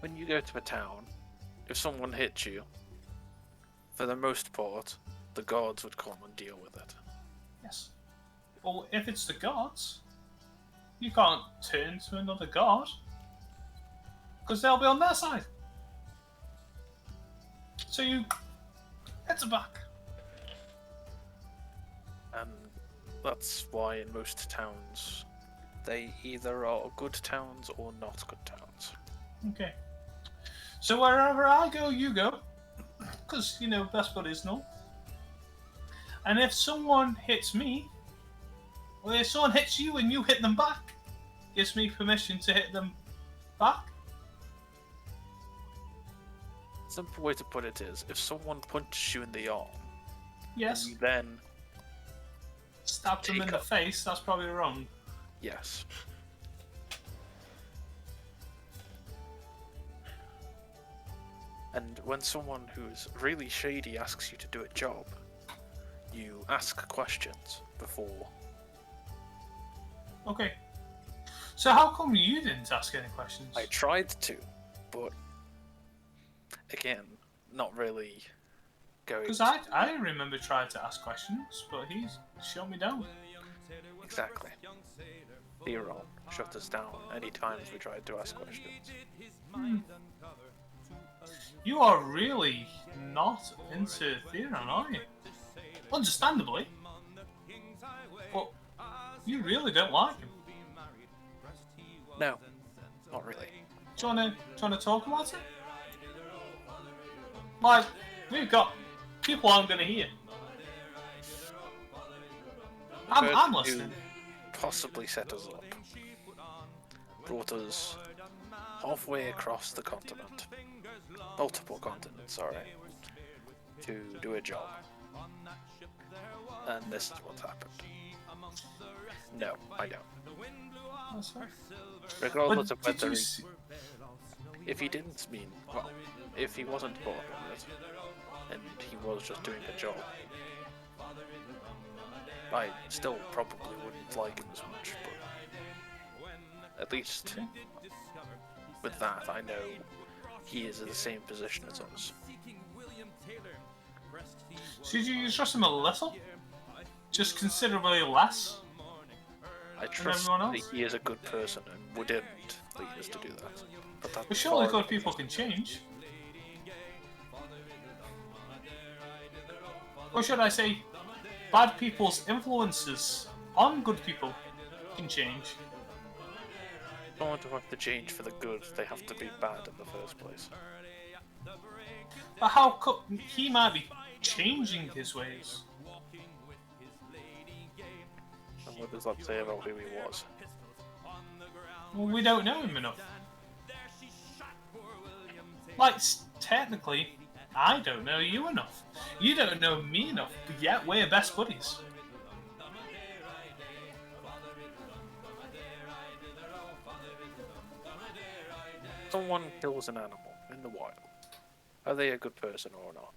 S3: When you go to a town, if someone hits you, for the most part, the guards would come and deal with it.
S2: Yes. Well, if it's the gods, you can't turn to another god. Because they'll be on their side. So you hit them back.
S3: And that's why in most towns, they either are good towns or not good towns.
S2: Okay. So wherever I go, you go. Because, you know, best buddies know. And if someone hits me, or if someone hits you and you hit them back, gives me permission to hit them back.
S3: Simple way to put it is, if someone punches you in the arm,
S2: Yes.
S3: and you then,
S2: Stabbed them in the face, that's probably wrong.
S3: yes. And when someone who's really shady asks you to do a job, you ask questions before.
S2: Okay. So how come you didn't ask any questions?
S3: I tried to, but again, not really going.
S2: Because I remember trying to ask questions, but he's shut me down.
S3: Exactly. Theron shut us down any times we tried to ask questions.
S2: You are really not into Theron, are you? Understandably. But you really don't like him.
S3: No, not really.
S2: Do you wanna talk about it? Like, we've got people aren't gonna hear. I'm
S3: Person
S2: listening.
S3: who possibly set us up. Brought us halfway across the continent. Multiple continents, sorry. To do a job. And this is what's happened. No, I don't.
S2: That's fine.
S3: Regardless
S2: But
S3: of
S2: did
S3: whether
S2: you
S3: he,
S2: s-
S3: if he didn't mean, well, if he wasn't born with it, and he was just doing a job, I still probably wouldn't like him as much, but at least with that, I know he is in the same position as us.
S2: So did you trust him a little? Just considerably less?
S3: I trust
S2: everyone
S3: that
S2: else?
S3: he is a good person and wouldn't lead us to do that. But that's
S2: But surely
S3: far-
S2: good people can change. Or should I say, bad people's influences on good people can change.
S3: Someone to have to change for the good, they have to be bad in the first place.
S2: But how could he might be changing his ways?
S3: And what does that say about who he was?
S2: Well, we don't know him enough. Like, technically, I don't know you enough. You don't know me enough, but yet we're best buddies.
S3: Someone kills an animal in the wild. Are they a good person or not?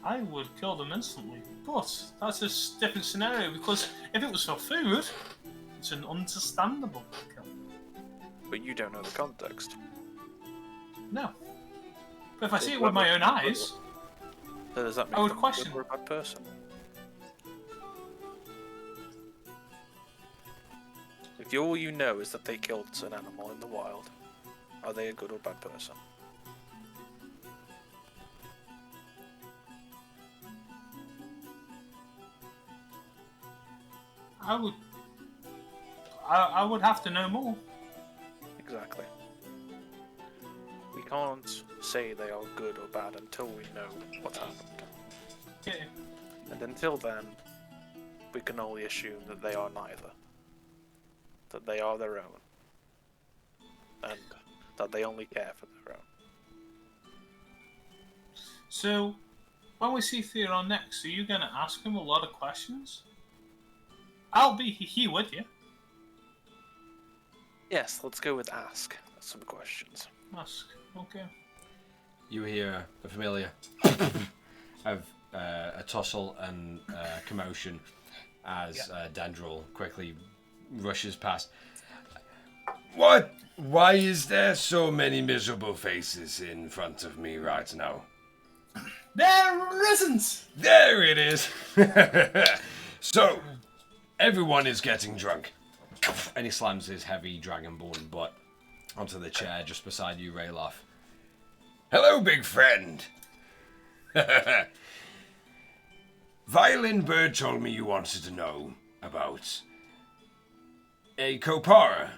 S2: I would kill them instantly, but that's a different scenario because if it was for food, it's an understandable kill.
S3: But you don't know the context.
S2: No. But if I see it with my own eyes,
S3: So does that make
S2: I would
S3: them
S2: question.
S3: a good or a bad person? If all you know is that they killed an animal in the wild, are they a good or bad person?
S2: I would have to know more.
S3: Exactly. We can't say they are good or bad until we know what's happened.
S2: Yeah.
S3: And until then, we can only assume that they are neither. That they are their own. And that they only care for their own.
S2: So, when we see Theron next, are you going to ask him a lot of questions? I'll be here with you.
S3: Yes, let's go with ask some questions.
S2: Ask. Okay.
S1: You hear a familiar of a tussle and commotion as Dendril quickly rushes past. What? Why is there so many miserable faces in front of me right now?
S2: There isn't!
S1: There it is! So, everyone is getting drunk. And he slams his heavy dragonborn butt onto the chair just beside you, Rayloff. Hello, big friend! Violin Bird told me you wanted to know about a Kopara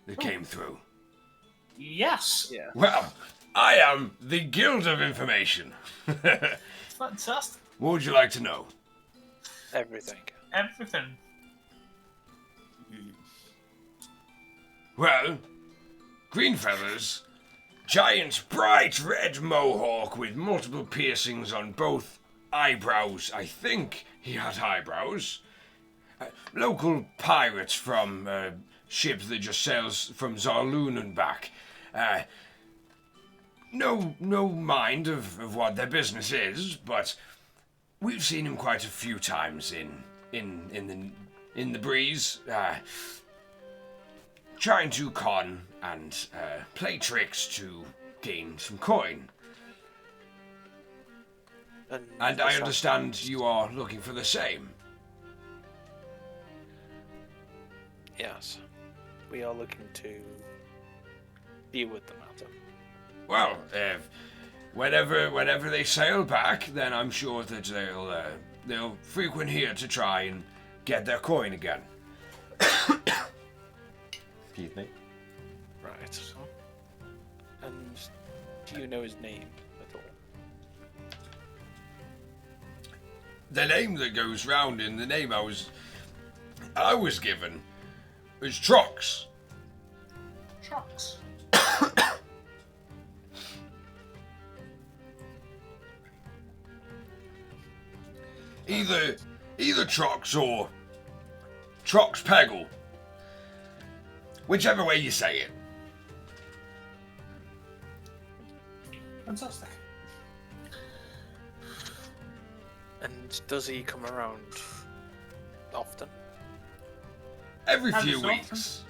S1: that came through.
S2: Yes!
S3: Yeah.
S1: Well, I am the Guild of Information.
S2: Fantastic.
S1: What would you like to know?
S3: Everything.
S2: Everything.
S1: Well, green feathers, giant bright red mohawk with multiple piercings on both eyebrows. I think he had eyebrows. Local pirates from a ship that just sails from Zarloon and back. No mind of what their business is, but we've seen him quite a few times in the breeze. Trying to con and play tricks to gain some coin. And I understand you are looking for the same.
S3: Yes. We are looking to deal with the matter.
S1: Well, whenever they sail back, then I'm sure that they'll frequent here to try and get their coin again. Excuse me.
S3: Right. And do you know his name at all?
S1: The name that goes round in the name I was given was Trox.
S2: Trucks.
S1: Either Trox or Trox Peggle. Whichever way you say it.
S2: Fantastic.
S3: And does he come around often?
S1: Every
S2: Every
S1: few
S2: so
S1: weeks.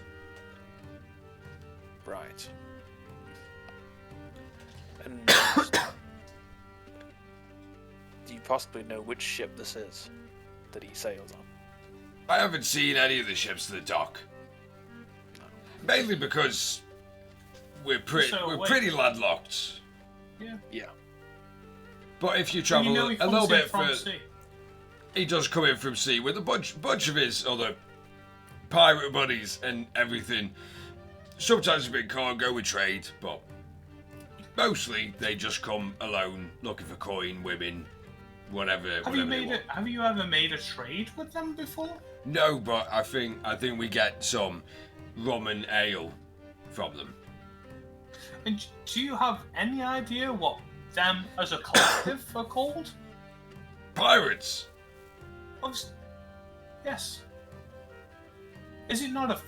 S3: Right. And do you possibly know which ship this is that he sails on?
S1: I haven't seen any of the ships to the dock. Mainly because we're pretty landlocked.
S2: Yeah.
S3: Yeah.
S1: But if you
S2: And
S1: travel
S2: you know he
S1: a little
S2: comes in
S1: bit
S2: from
S1: further,
S2: sea.
S1: he does come in from sea with a bunch of his other pirate buddies and everything. Sometimes a bit cargo with trade, but mostly they just come alone, looking for coin, women, whatever.
S2: Have
S1: whatever
S2: you
S1: they
S2: made
S1: want.
S2: it? Have you ever made a trade with them before?
S1: No, but I think we get some rum and ale from them.
S2: And do you have any idea what them as a collective are called?
S1: Pirates.
S2: Yes. Is it not a?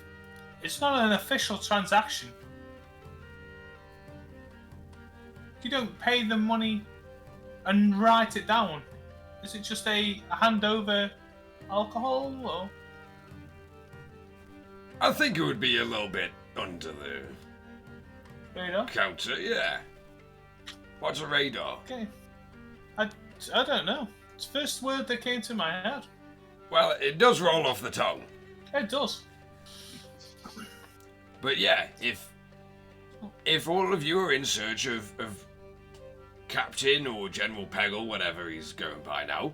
S2: It's not an official transaction. You don't pay them money and write it down. Is it just a hand over alcohol or?
S1: I think it would be a little bit under the
S2: Radar?
S1: counter, yeah. What's a radar?
S2: Okay. I don't know. It's the first word that came to my head.
S1: Well, it does roll off the tongue.
S2: It does.
S1: But yeah, if all of you are in search of Captain or General Peggle, whatever he's going by now,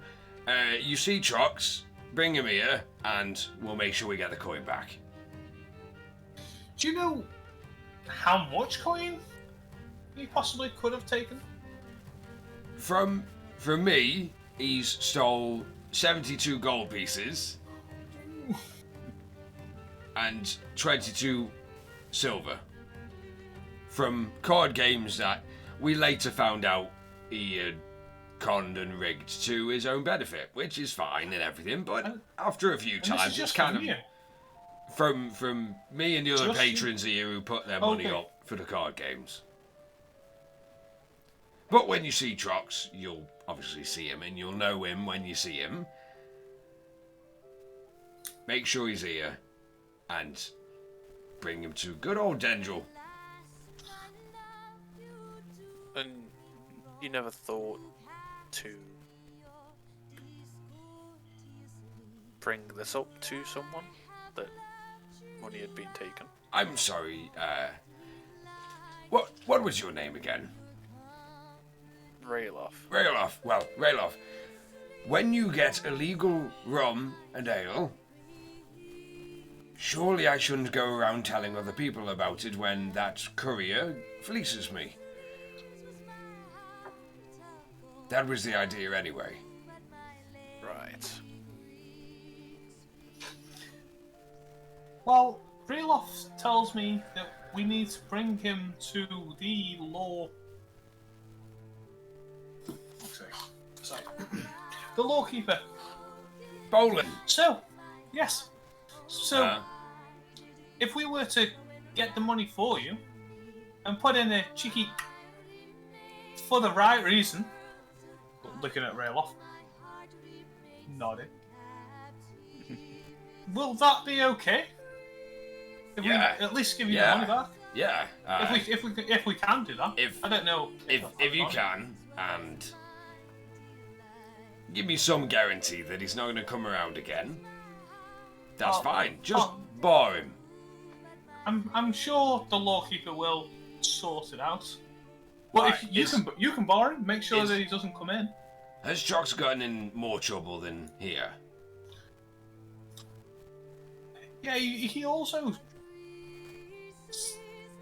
S1: you see Trox, bring him here, and we'll make sure we get the coin back.
S2: Do you know how much coin he possibly could have taken?
S1: From me, he's stole 72 gold pieces and 22 silver from card games that we later found out he had conned and rigged to his own benefit, which is fine and everything, but after a few
S2: And this is
S1: times it's
S2: just
S1: kind
S2: from
S1: of
S2: you.
S1: from me and the other
S2: Just you?
S1: patrons here who put their money
S2: Okay.
S1: up for the card games. But when you see Trox, you'll obviously see him, and you'll know him when you see him. Make sure he's here, and bring him to good old Dendril.
S3: And you never thought to bring this up to someone that money had been taken?
S1: I'm sorry, what was your name again?
S3: Rayloff.
S1: Rayloff. Well, Rayloff, when you get illegal rum and ale, surely I shouldn't go around telling other people about it when that courier fleeces me. That was the idea anyway.
S3: Right.
S2: Well, Breloff tells me that we need to bring him to the law. Sorry. The lawkeeper.
S1: Bolin.
S2: So, yes. So,
S1: Uh,
S2: if we were to get the money for you and put in a cheeky for the right reason, looking at Rayloff, nodding, will that be okay? If
S1: Yeah.
S2: we at least give you
S1: Yeah.
S2: the money back?
S1: yeah.
S2: If we can do that.
S1: If-
S2: I don't know.
S1: If you can, and give me some guarantee that he's not going to come around again, that's
S2: Oh,
S1: fine. Just
S2: oh.
S1: bar him.
S2: I'm sure the lawkeeper will sort it out. Well,
S1: Right,
S2: if you
S1: is-
S2: you can borrow him, make sure
S1: is-
S2: that he doesn't come in.
S1: Has Trox gotten in more trouble than here?
S2: Yeah, he also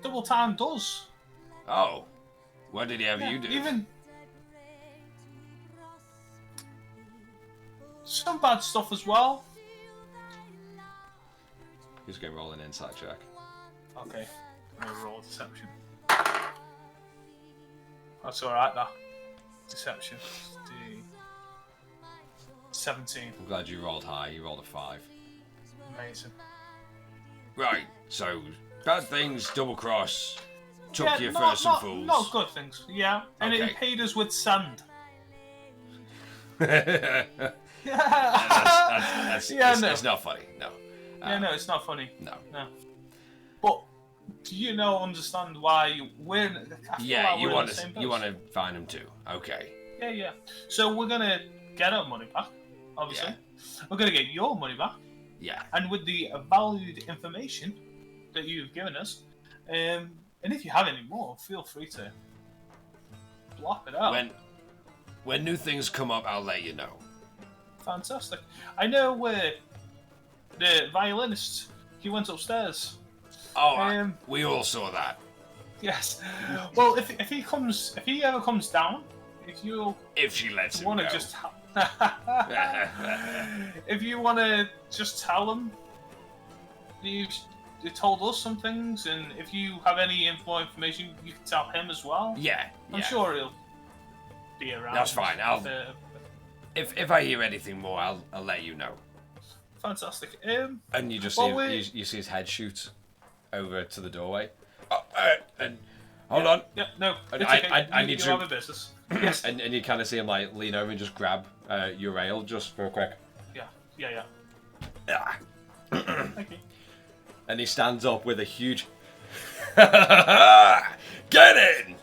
S2: double time does.
S1: Oh, what did he have
S2: Yeah,
S1: you do?
S2: even some bad stuff as well.
S1: Who's going to roll an insight check?
S2: Okay, I'm gonna roll deception. That's alright, that. Deception. 17.
S1: I'm glad you rolled high. You rolled a 5.
S2: Amazing.
S1: Right, so bad things, double cross. Took
S2: Yeah,
S1: you for
S2: not,
S1: some
S2: not,
S1: fools.
S2: not good things. Yeah, and
S1: Okay.
S2: it paid us with sand.
S1: that's,
S2: Yeah, no.
S1: it's not funny. No.
S2: Yeah, no, it's not funny.
S1: No.
S2: No. But do you understand why we're? I feel
S1: Yeah,
S2: like
S1: you
S2: we're
S1: want
S2: in the same
S1: to
S2: boat.
S1: find him too. Okay.
S2: Yeah, yeah. So we're gonna get our money back. Obviously,
S1: Yeah.
S2: we're gonna get your money back,
S1: Yeah.
S2: and with the valued information that you've given us, and if you have any more, feel free to block it out.
S1: When new things come up, I'll let you know.
S2: Fantastic. I know the violinist. He went upstairs.
S1: Oh, we all saw that.
S2: Yes. Well, if he ever comes down,
S1: If she lets him
S2: want
S1: go.
S2: to just, if you want to just tell him you told us some things, and if you have any more information, you can tell him as well.
S1: Yeah.
S2: I'm sure he'll be around.
S1: That's fine. If I hear anything more, I'll let you know.
S2: Fantastic.
S1: And you just
S2: well,
S1: see you see his head shoot over to the doorway. And hold on.
S2: Yeah, no,
S1: And
S2: it's
S1: I-
S2: okay.
S1: I
S2: You
S1: need
S2: have
S1: to-
S2: a business. Yes.
S1: And you kind of see him like lean over and just grab your ale just for a quick.
S2: Yeah.
S1: Ah.
S2: Thank you.
S1: And he stands up with a huge. Get in!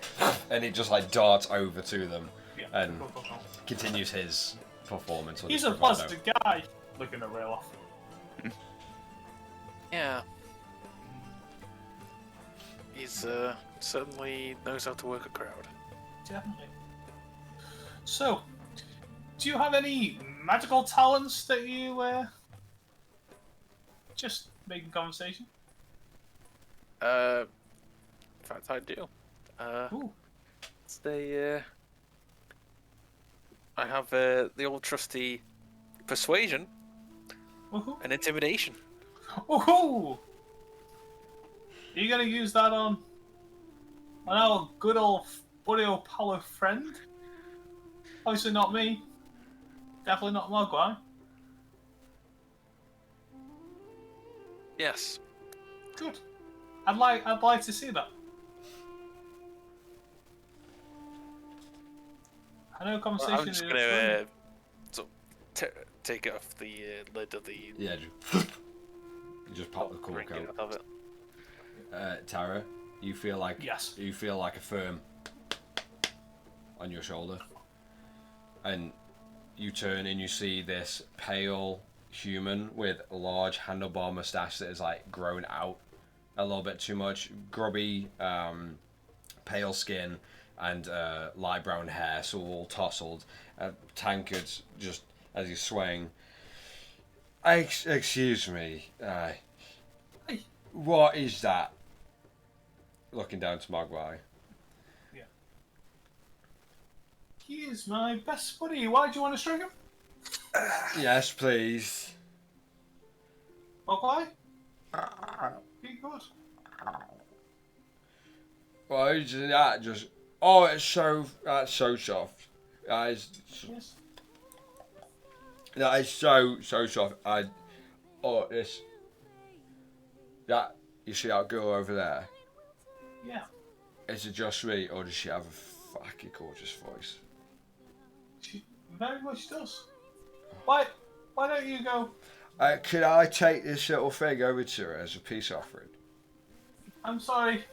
S1: And he just like darts over to them
S2: Yeah.
S1: and
S2: Cool.
S1: continues his performance. with
S2: He's
S1: his
S2: a
S1: bravado.
S2: positive guy. Looking at rail off.
S3: Yeah. He's certainly knows how to work a crowd.
S2: Definitely. So, do you have any magical talents that you just making conversation?
S3: In fact, I do.
S2: Ooh.
S3: I have the old trusty persuasion
S2: Woohoo.
S3: and intimidation.
S2: Woohoo! Are you gonna use that on our good old buddy old pal friend? Obviously not me. Definitely not Mogwai.
S3: Yes.
S2: Good. I'd like to see that. I know
S3: Well,
S2: conversation
S3: I'm just
S2: is
S3: gonna take it off the lid of the.
S1: Yeah, you just pop the cork
S3: drink it
S1: out.
S3: out of it.
S1: Tara, you feel like
S2: Yes.
S1: you feel like a firm on your shoulder, and you turn and you see this pale human with a large handlebar mustache that is like grown out a little bit too much, grubby, pale skin, and light brown hair, so all tousled, tankard just as he's swaying. Excuse me,
S2: Hey.
S1: what is that? Looking down to Mogwai.
S2: He is my best buddy. Why do you want to stroke him?
S1: Yes, please.
S2: Mogwai? Be good.
S1: Why is that just? Oh, that's so soft.
S2: Yes.
S1: That is so soft. This. That you see that girl over there?
S2: Yeah.
S1: Is it just me, or does she have a fucking gorgeous voice?
S2: She very much does. Why don't you go?
S1: Could I take this little thing over to her as a peace offering?
S2: I'm sorry.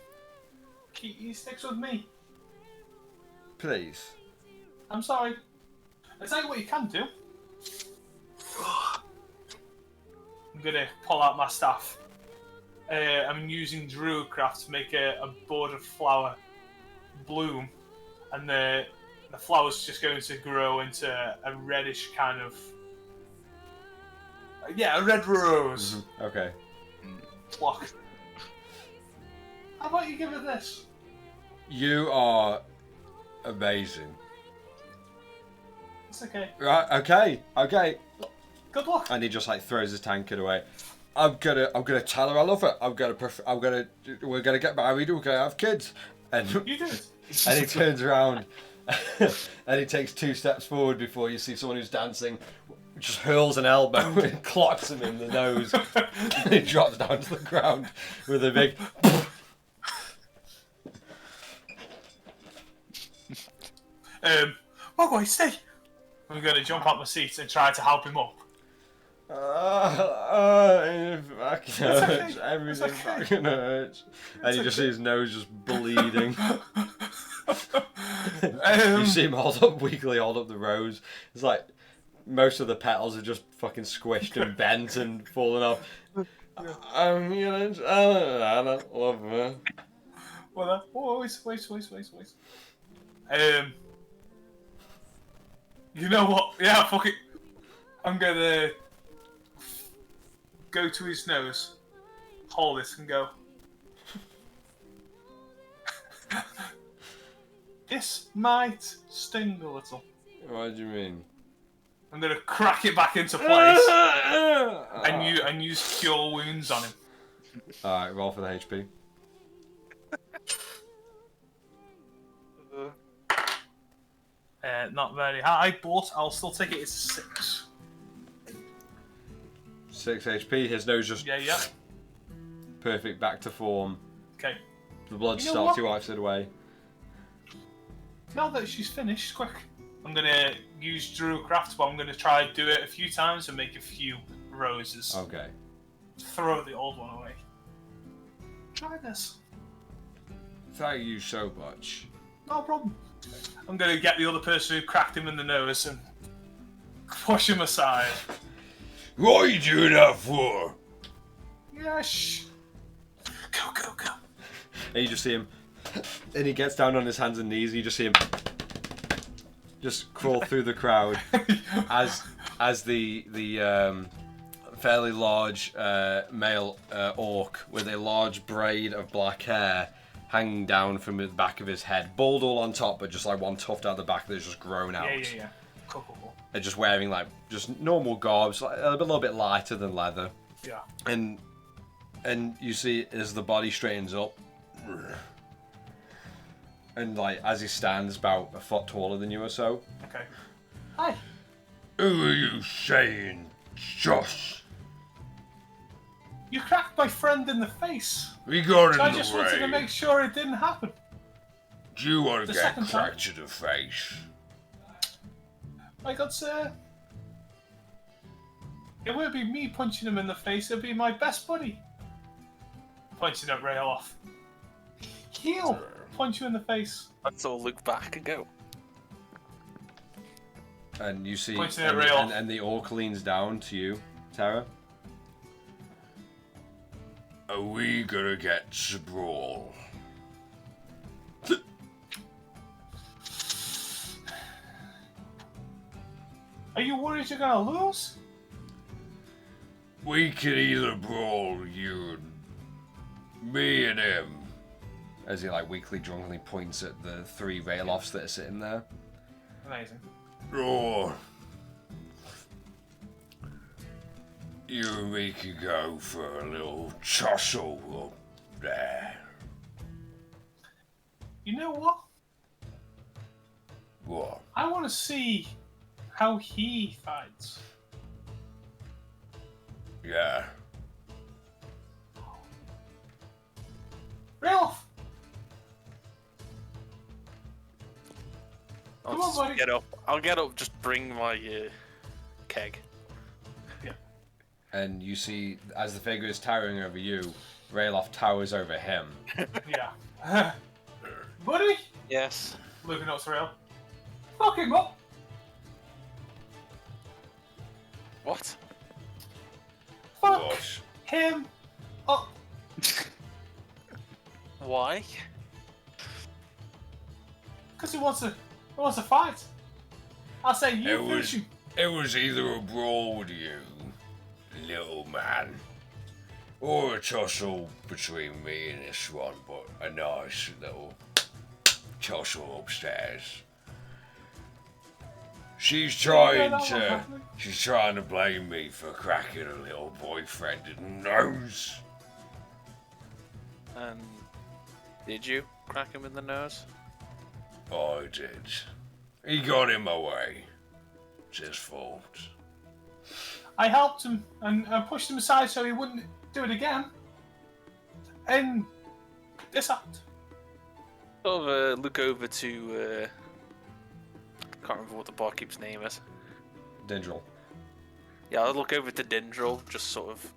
S2: He sticks with me.
S1: Please.
S2: I'm sorry. I'll tell you what you can do. I'm gonna pull out my staff. I'm using Druidcraft to make a border flower bloom, and the flower's just going to grow into a reddish kind of a red rose
S1: Okay.
S2: block. How about you give it this?
S1: You are amazing.
S2: It's okay.
S1: Right. Okay.
S2: Good luck.
S1: And he just like throws his tankard away. I'm gonna tell her I love her. We're gonna get married. We're gonna have kids. And
S2: You do it.
S1: and he turns around and he takes 2 steps forward before you see someone who's dancing. just hurls an elbow and clocks him in the nose. And he drops down to the ground with a big.
S2: Mogwai, stay! I'm going to jump out my seat and try to help him up.
S1: Fucking hurts. Everything fucking hurts. And you just see his nose just bleeding. You see him weakly hold up the rose. It's like most of the petals are just fucking squished and bent and falling off. I don't love her.
S2: Well, wait. You know what? Yeah, fuck it. I'm gonna go to his nose, hold it, and go. This might sting a little.
S1: What do you mean?
S2: I'm gonna crack it back into place and use cure wounds on him.
S1: Alright, roll for the HP.
S2: Not very high, but I'll still take it as 6.
S1: 6 HP, his nose just
S2: Yeah.
S1: perfect, back to form.
S2: Okay.
S1: The blood
S2: You know
S1: stops,
S2: what?
S1: he wipes it away.
S2: Now that she's finished, quick. I'm gonna use Druidcraft, but I'm gonna try do it a few times and make a few roses.
S1: Okay.
S2: Throw the old one away. Try this.
S1: Thank you so much.
S2: No problem. I'm gonna get the other person who cracked him in the nose and push him aside.
S1: What are you doing that for?
S2: Yeah, shh. Go.
S1: And you just see him, and he gets down on his hands and knees, and you just see him just crawl through the crowd as the fairly large male orc with a large braid of black hair hanging down from the back of his head, bald all on top, but just like one tuft out the back that's just grown out.
S2: Yeah. Cool.
S1: And just wearing like just normal garbs, like, a little bit lighter than leather.
S2: Yeah.
S1: And you see as the body straightens up, and like as he stands about a foot taller than you or so.
S2: Okay. Hi.
S1: Who are you saying, Josh?
S2: You cracked my friend in the face.
S1: We got
S2: So I just wanted to make sure it didn't happen.
S1: Do you want
S2: The second time.
S1: in the face?
S2: I got it won't be me punching him in the face, it'll be my best buddy. Punching at Rail off. He'll punch you in the face.
S3: Let's all look back and go.
S1: And you see,
S2: Pointing at Rail.
S1: and the orc leans down to you, Tara. Are we gonna get to brawl?
S2: Are you worried you're gonna lose?
S1: We can either brawl, you and me and him. As he like weakly, drunkenly points at the 3 rail-offs that are sitting there.
S2: Amazing.
S1: Or you and me can go for a little tussle up there.
S2: You know what?
S1: What?
S2: I want to see how he fights.
S1: Yeah.
S2: Rail off!
S3: I'll
S2: Come on,
S3: just
S2: buddy.
S3: get up. I'll get up. Just bring my keg.
S1: And you see, as the figure is towering over you, Rayloff towers over him.
S2: Yeah. Buddy?
S3: Yes.
S2: Looking up to Rail. Fuck him up!
S3: What?
S2: Fuck
S1: What?
S2: him up!
S3: Why?
S2: Because he wants to fight. I say you
S1: It
S2: finish
S1: was-
S2: him.
S1: It was either a brawl with you, little man, or a tussle between me and this one, but a nice little tussle upstairs. She's trying to blame me for cracking a little boyfriend in the nose.
S3: And did you crack him in the nose?
S1: I did. He got in my way. It's his fault.
S2: I helped him and pushed him aside so he wouldn't do it again. And this happened.
S3: Sort of look over to. Can't remember what the barkeep's name is.
S1: Dindril.
S3: Yeah, I'll look over to Dindril, just sort of.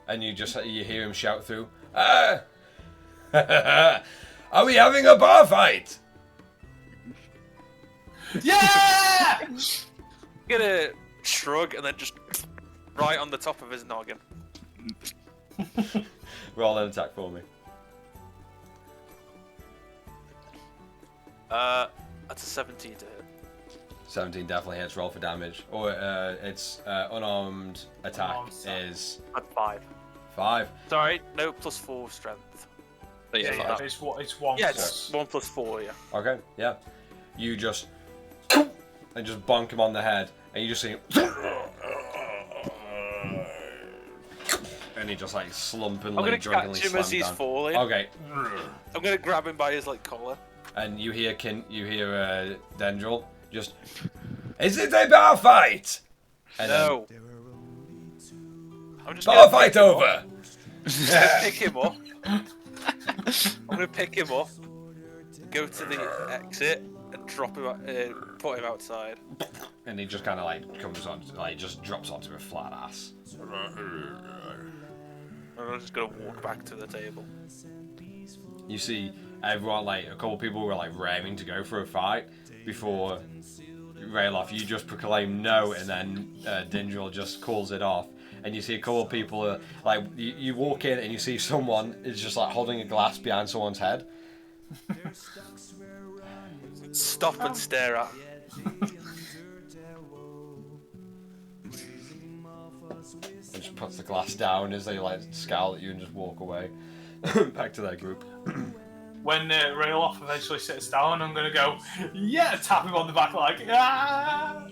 S1: And you hear him shout through, "Ah! Are we having a bar fight?"
S2: Yeah!
S3: Get a shrug and then just right on the top of his noggin.
S1: Roll an attack for me.
S3: That's a 17 to hit.
S1: 17 definitely hits. Roll for damage. Or its unarmed attack
S2: Unarmed attack.
S1: is
S3: That's 5.
S1: 5.
S3: Sorry, no, plus 4 strength.
S4: But yeah,
S2: Yeah,
S4: five.
S2: it's one.
S3: Yeah,
S2: plus.
S3: it's 1 plus 4, yeah.
S1: Okay, yeah. You just and just bonk him on the head, and you just see him, and he just like slumpingly,
S3: I'm gonna
S1: drunkenly
S3: catch him as
S1: slams
S3: he's
S1: down.
S3: falling.
S1: Okay,
S3: I'm gonna grab him by his like collar.
S1: and you hear Dendril just, "Is it a bar fight?" And
S3: No. I'm just
S1: bar
S3: gonna
S1: fight
S3: pick him up.
S1: over.
S3: Pick him up. I'm gonna pick him up, go to the exit, and drop him, put him outside.
S1: And he just kind of like comes on, like just drops onto a flat ass.
S3: And I'm just gonna walk back to the table.
S1: You see everyone, like a couple people were like raring to go for a fight before you rail off. You just proclaim no, and then Dindril just calls it off. And you see a couple people like you walk in and you see someone is just like holding a glass behind someone's head.
S3: Stop and stare at.
S1: And just puts the glass down as they like scowl at you and just walk away back to their group.
S2: When Rayloff eventually sits down, I'm gonna go, yeah, tap him on the back like, ah!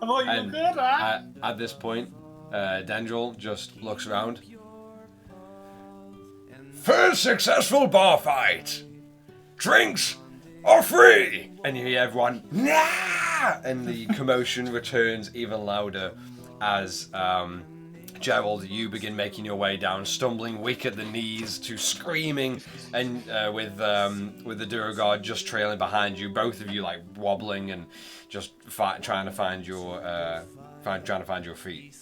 S2: I thought you were
S1: And
S2: good, ah!
S1: at this point, Dendril just looks around. First successful bar fight. Drinks are free. And you hear everyone, nah! And the commotion returns even louder as Gerald, you begin making your way down, stumbling, weak at the knees, to screaming, and with the Duragard just trailing behind you, both of you like wobbling and just trying to find your feet.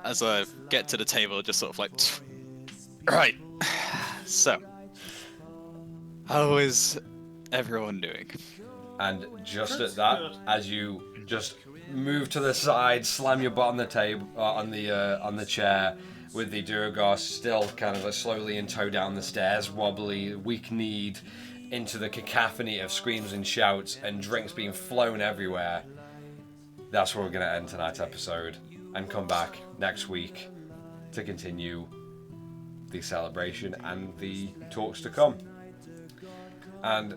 S4: As I get to the table, just sort of like, right. So, how is everyone doing?
S1: And just at that, as you just move to the side, slam your butt on the table, on the chair, with the Duragar still kind of slowly in tow down the stairs, wobbly, weak-kneed, into the cacophony of screams and shouts and drinks being flown everywhere. That's where we're going to end tonight's episode and come back next week to continue the celebration and the talks to come. And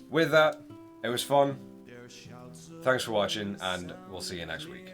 S1: with that, it was fun. Thanks for watching, and we'll see you next week.